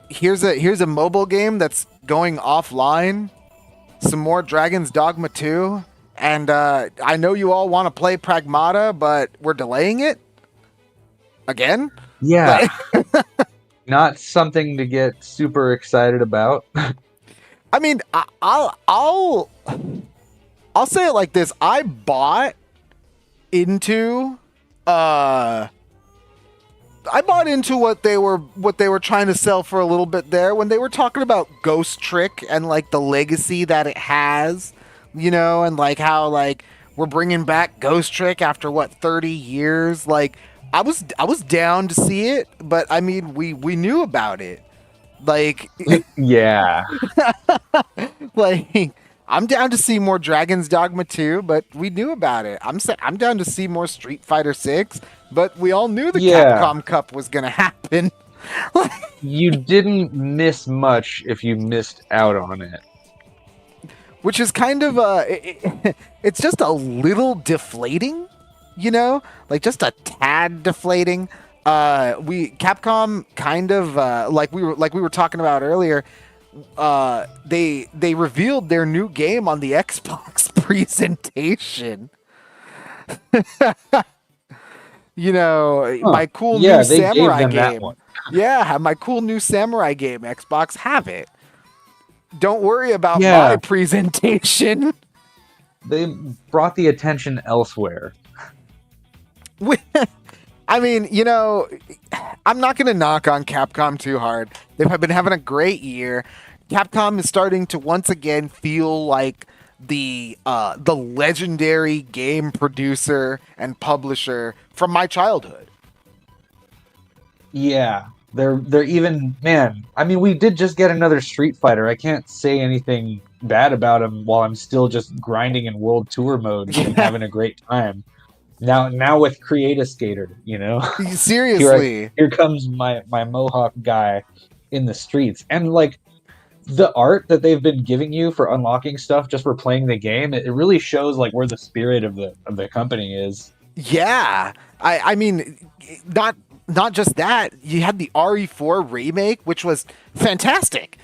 S2: here's a mobile game that's going offline. Some more Dragon's Dogma 2. And I know you all want to play Pragmata, but we're delaying it again.
S3: Yeah. Not something to get super excited about.
S2: I mean, I'll say it like this. I bought into what they were trying to sell for a little bit there when they were talking about Ghost Trick and like the legacy that it has, you know, and like how like we're bringing back Ghost Trick after what 30 years. Like I was down to see it, but I mean we knew about it. Like
S3: Yeah.
S2: like I'm down to see more Dragon's Dogma 2, but we knew about it. I'm down to see more Street Fighter 6, but we all knew the
S3: Yeah.
S2: Capcom Cup was going to happen.
S3: You didn't miss much if you missed out on it.
S2: Which is kind of it's just a little deflating, you know? Like just a tad deflating. Capcom kind of like we were talking about earlier, they revealed their new game on the Xbox presentation. You know, my cool
S3: Yeah,
S2: new
S3: they gave
S2: samurai
S3: them that
S2: game.
S3: one.
S2: Yeah, my cool new samurai game. Xbox, have it. Don't worry about
S3: Yeah.
S2: my presentation.
S3: They brought the attention elsewhere.
S2: I mean, you know, I'm not going to knock on Capcom too hard. They've been having a great year. Capcom is starting to once again feel like the legendary game producer and publisher from my childhood.
S3: Yeah. They're even, man, I mean, we did just get another Street Fighter. I can't say anything bad about him while I'm still just grinding in World Tour mode and having a great time. Now with Create a Skater, you know?
S2: Seriously.
S3: Here comes my Mohawk guy in the streets. And like the art that they've been giving you for unlocking stuff just for playing the game, it really shows like where the spirit of the company is.
S2: Yeah. I mean, not just that, you had the RE4 remake, which was fantastic.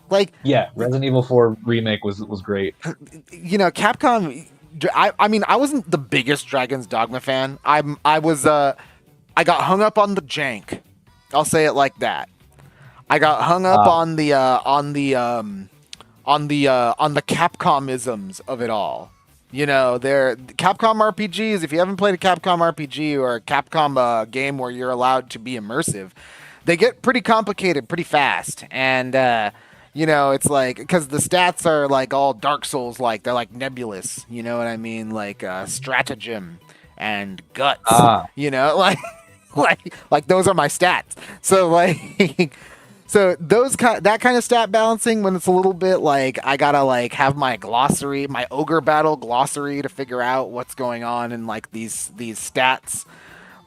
S2: Like,
S3: Yeah, Resident Evil 4 remake was great.
S2: you know, Capcom. I mean, I wasn't the biggest Dragon's Dogma fan. I got hung up on the jank. I'll say it like that. I got hung up on the Capcomisms of it all. You know, they're Capcom RPGs. If you haven't played a Capcom RPG or a Capcom game where you're allowed to be immersive, they get pretty complicated pretty fast. And you know, it's like because the stats are like all Dark Souls like. They're like nebulous. You know what I mean? Like stratagem and guts. You know, like those are my stats. So like. So that kind of stat balancing when it's a little bit like I gotta like have my glossary, my ogre battle glossary to figure out what's going on in like these stats.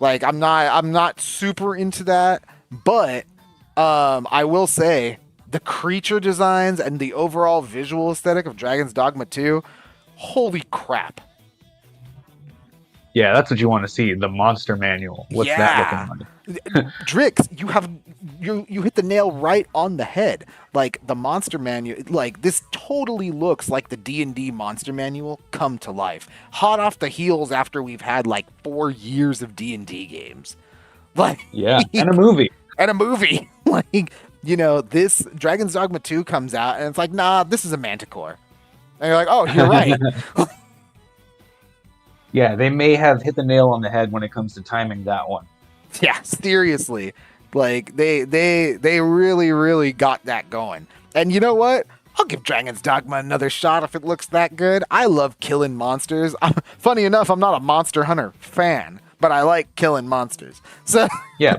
S2: Like I'm not super into that, but I will say the creature designs and the overall visual aesthetic of Dragon's Dogma 2, holy crap.
S3: Yeah, that's what you want to see. The monster manual. What's that looking like?
S2: Drix, you hit the nail right on the head. Like the monster manual, like this totally looks like the D&D monster manual come to life. Hot off the heels after we've had like 4 years of D&D games. Like
S3: Yeah, and a movie.
S2: And a movie. Like, you know, this Dragon's Dogma 2 comes out and it's like, nah, this is a Manticore. And you're like, oh, you're right.
S3: Yeah, they may have hit the nail on the head when it comes to timing that one.
S2: Yeah, seriously. Like they really, really got that going. And you know what? I'll give Dragon's Dogma another shot if it looks that good. I love killing monsters. Funny enough, I'm not a Monster Hunter fan, but I like killing monsters. So
S3: Yeah.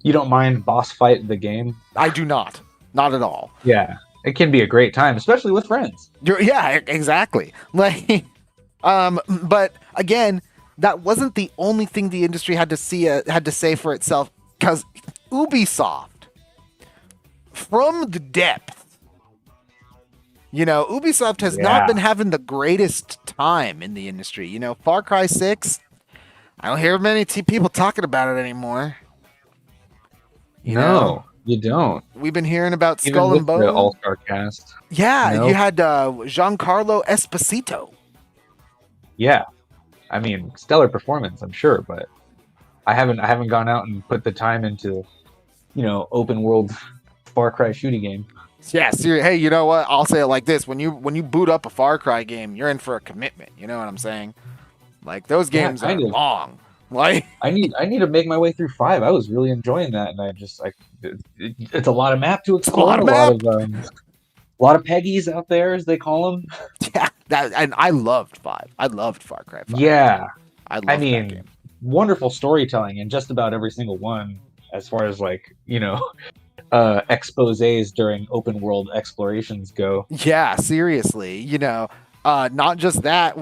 S3: You don't mind boss fight the game?
S2: I do not. Not at all.
S3: Yeah. It can be a great time, especially with friends.
S2: Yeah, exactly. Like But again, that wasn't the only thing the industry had to say for itself, because Ubisoft, from the depth, Ubisoft has not
S3: Yeah.
S2: been having the greatest time in the industry. Far Cry 6, I don't hear many people talking about it anymore.
S3: No, you don't.
S2: We've been hearing about
S3: Even
S2: Skull
S3: with
S2: and
S3: the
S2: Bone.
S3: All-Star cast.
S2: Yeah,
S3: No.
S2: you had Giancarlo Esposito.
S3: Yeah. I mean, stellar performance, I'm sure, but I haven't gone out and put the time into, open world Far Cry shooting game.
S2: Yeah, hey, you know what? I'll say it like this: when you boot up a Far Cry game, you're in for a commitment. You know what I'm saying? Like those
S3: Yeah,
S2: games are
S3: kind of.
S2: long. Like
S3: I need to make my way through 5. I was really enjoying that, and it's a lot of map to explore.
S2: lot of
S3: A lot of Peggies out there, as they call them.
S2: yeah, and I loved 5. I loved Far Cry 5.
S3: Yeah,
S2: I loved
S3: I
S2: that
S3: mean,
S2: game.
S3: wonderful storytelling in just about every single one, as far as exposés during open world explorations go.
S2: Yeah, seriously. Not just that.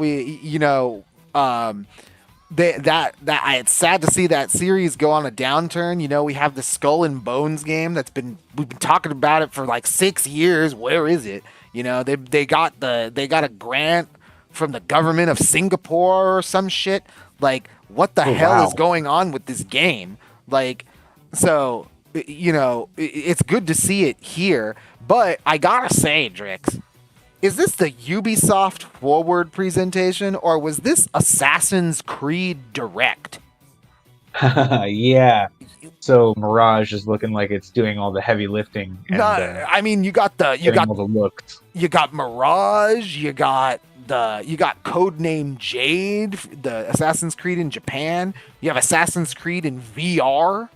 S2: It's sad to see that series go on a downturn. We have the Skull and Bones game we've been talking about it for like 6 years. Where is it? They got a grant from the government of Singapore or some shit. Like, what the hell
S3: wow.
S2: is going on with this game? Like, so it's good to see it here, but I gotta say, Drix, is this the Ubisoft Forward presentation, or was this Assassin's Creed Direct?
S3: Yeah. So Mirage is looking like it's doing all the heavy lifting. And,
S2: I mean, you got
S3: all the looks.
S2: You got Mirage, you got Codename Jade, the Assassin's Creed in Japan. You have Assassin's Creed in VR.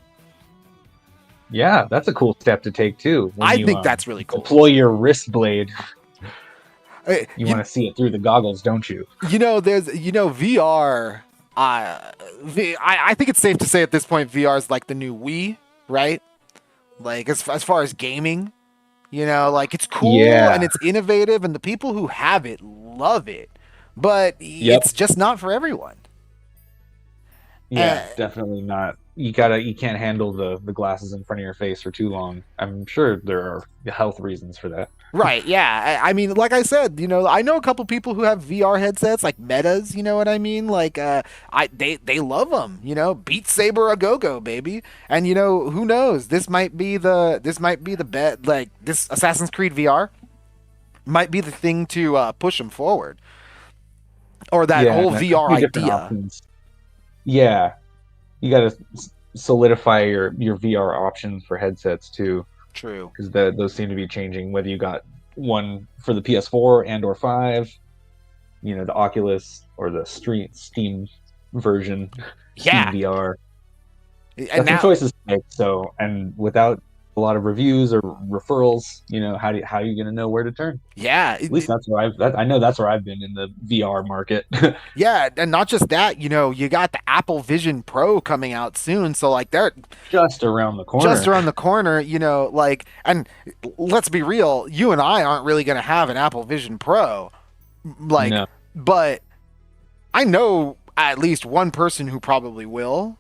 S3: Yeah, that's a cool step to take too.
S2: I think that's really cool.
S3: Deploy your wrist blade. You
S2: You
S3: want to see it through the goggles, don't you?
S2: there's VR. I think it's safe to say at this point VR is like the new Wii, right? Like as far as gaming, like it's cool
S3: Yeah.
S2: and it's innovative, and the people who have it love it, but
S3: Yep.
S2: it's just not for everyone.
S3: Yeah, definitely not. You can't handle the glasses in front of your face for too long. I'm sure there are health reasons for that.
S2: Right, yeah. I mean, like I said, I know a couple people who have VR headsets, like Metas, you know what I mean? Like, they love them, Beat Saber a go-go, baby. And, who knows? This might be the bet, like, this Assassin's Creed VR might be the thing to push them forward. Or that whole
S3: and
S2: VR
S3: a few different
S2: idea.
S3: options. Yeah, you got to solidify your VR options for headsets too,
S2: True.
S3: because those seem to be changing. Whether you got one for the PS4 and or 5, the Oculus or the Steam version,
S2: Yeah.
S3: Steam VR.
S2: And
S3: Got some
S2: now,
S3: choices to make. So, and without a lot of reviews or referrals, how are you going to know where to turn?
S2: yeah.
S3: At least that's where I know that's where I've been in the VR market.
S2: Yeah, and not just that, you got the Apple Vision Pro coming out soon, so like they're
S3: Just around the corner.
S2: like, and let's be real, you and I aren't really going to have an Apple Vision Pro, like,
S3: No.
S2: but I know at least one person who probably will.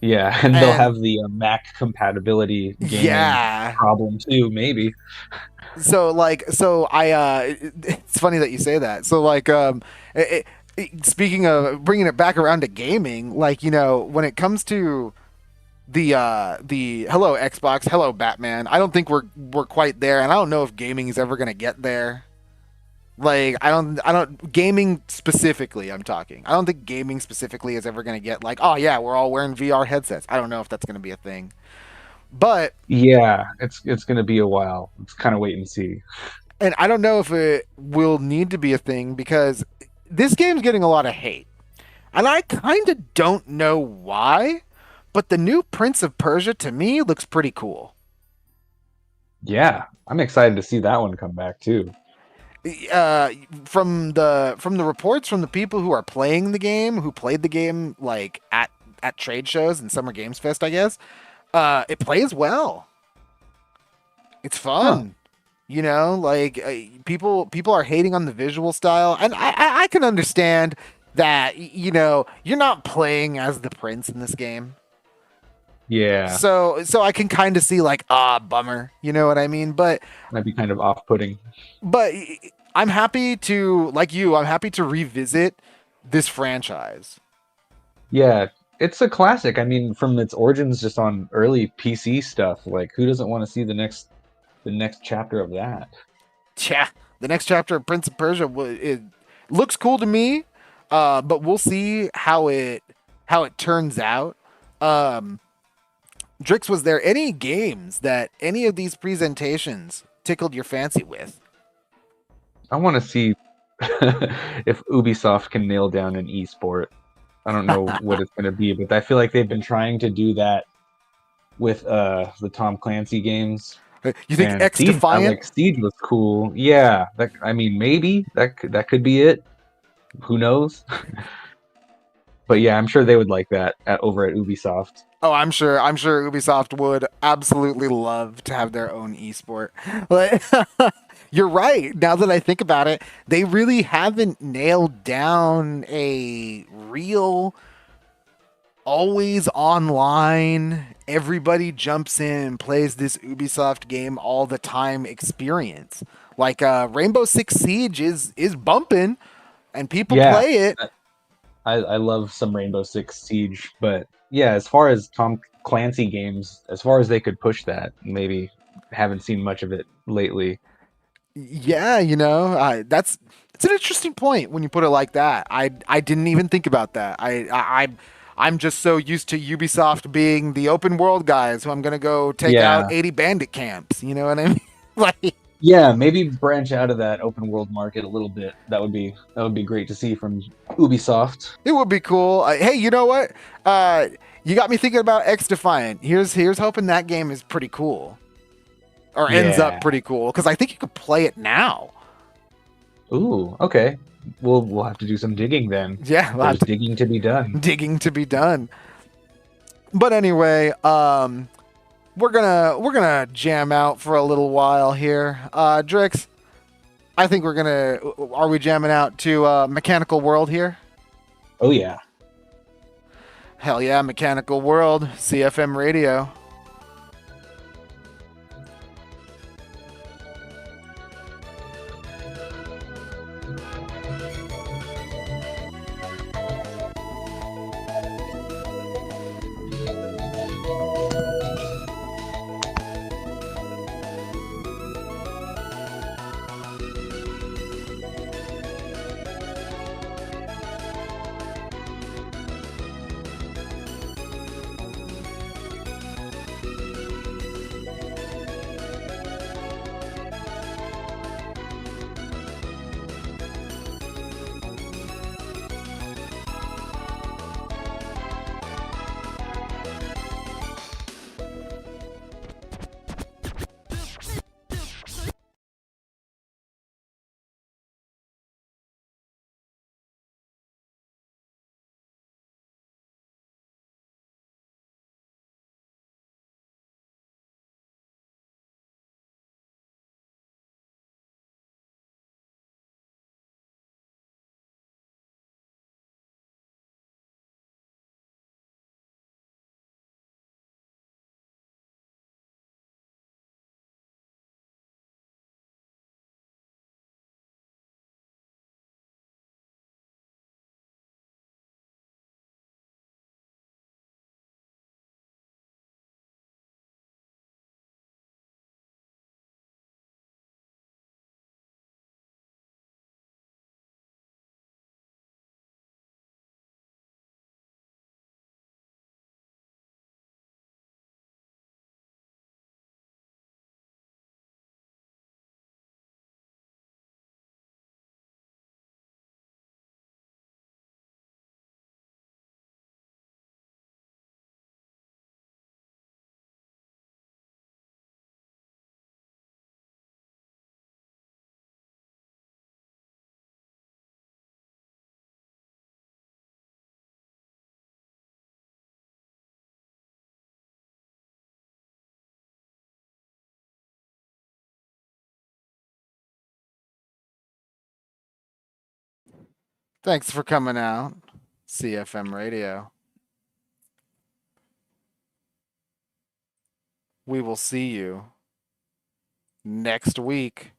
S3: Yeah, and they'll
S2: And-
S3: have the Mac compatibility gaming
S2: Yeah.
S3: problem too, maybe.
S2: So it's funny that you say that. So like, speaking of bringing it back around to gaming, like, when it comes to the hello Xbox, hello Batman, I don't think we're quite there, and I don't know if gaming is ever gonna get there. Like, I don't gaming specifically, I'm talking. I don't think gaming specifically is ever gonna get like, oh yeah, we're all wearing VR headsets. I don't know if that's gonna be a thing. But
S3: Yeah, it's going to be a while. Let's kind of wait and see.
S2: and I don't know if it will need to be a thing, because this game's getting a lot of hate. And I kind of don't know why, but the new Prince of Persia to me looks pretty cool.
S3: Yeah, I'm excited to see that one come back too.
S2: From the reports from the people who are playing the game, who played the game like at trade shows and Summer Games Fest, I guess, it plays well. It's fun. You know, like people are hating on the visual style, and I can understand that. You know, you're not playing as the prince in this game,
S3: Yeah,
S2: so I can kind of see like bummer. You know what I mean?
S3: that'd be kind of off-putting.
S2: But I'm happy to like you. I'm happy to revisit this franchise.
S3: Yeah, it's a classic. I mean, from its origins just on early PC stuff, like who doesn't want to see the next chapter of that?
S2: Yeah, the next chapter of Prince of Persia it looks cool to me, but we'll see how it turns out. Um, Drix, was there any games that any of these presentations tickled your fancy with?
S3: I want to see if Ubisoft can nail down an esport. I don't know what it's going to be, but I feel like they've been trying to do that with the Tom Clancy games.
S2: You think
S3: And
S2: X
S3: Siege, I
S2: Defiant?
S3: like Siege was cool. Yeah, I mean, maybe that could be it. Who knows? But yeah, I'm sure they would like that over at Ubisoft.
S2: Oh, I'm sure. I'm sure Ubisoft would absolutely love to have their own esport. Like, you're right. Now that I think about it, they really haven't nailed down a real, always online, everybody jumps in and plays this Ubisoft game all the time experience. Like Rainbow Six Siege is bumping, and people
S3: Yeah,
S2: play it.
S3: I love some Rainbow Six Siege, but yeah, as far as Tom Clancy games, as far as they could push that, maybe haven't seen much of it lately.
S2: Yeah, that's it's an interesting point when you put it like that. I didn't even think about that. I'm just so used to Ubisoft being the open world guys who I'm gonna go take out
S3: Yeah,
S2: 80 bandit camps. You know what I mean? Like
S3: yeah, maybe branch out of that open world market a little bit. That would be great to see from Ubisoft.
S2: it would be cool. Hey, you know what? Uh, you got me thinking about X Defiant. Here's hoping that game is pretty cool or ends up
S3: Yeah.
S2: pretty cool because I think you could play it now.
S3: Ooh, okay. We'll have to do some digging then.
S2: Yeah, we'll have
S3: There's digging to be done.
S2: digging to be done. But anyway, we're gonna jam out for a little while here. Drix, I think are we jamming out to Mechanical World here?
S3: Oh yeah.
S2: Hell yeah, Mechanical World, CFM Radio. Thanks for coming out, CFM Radio. We will see you next week.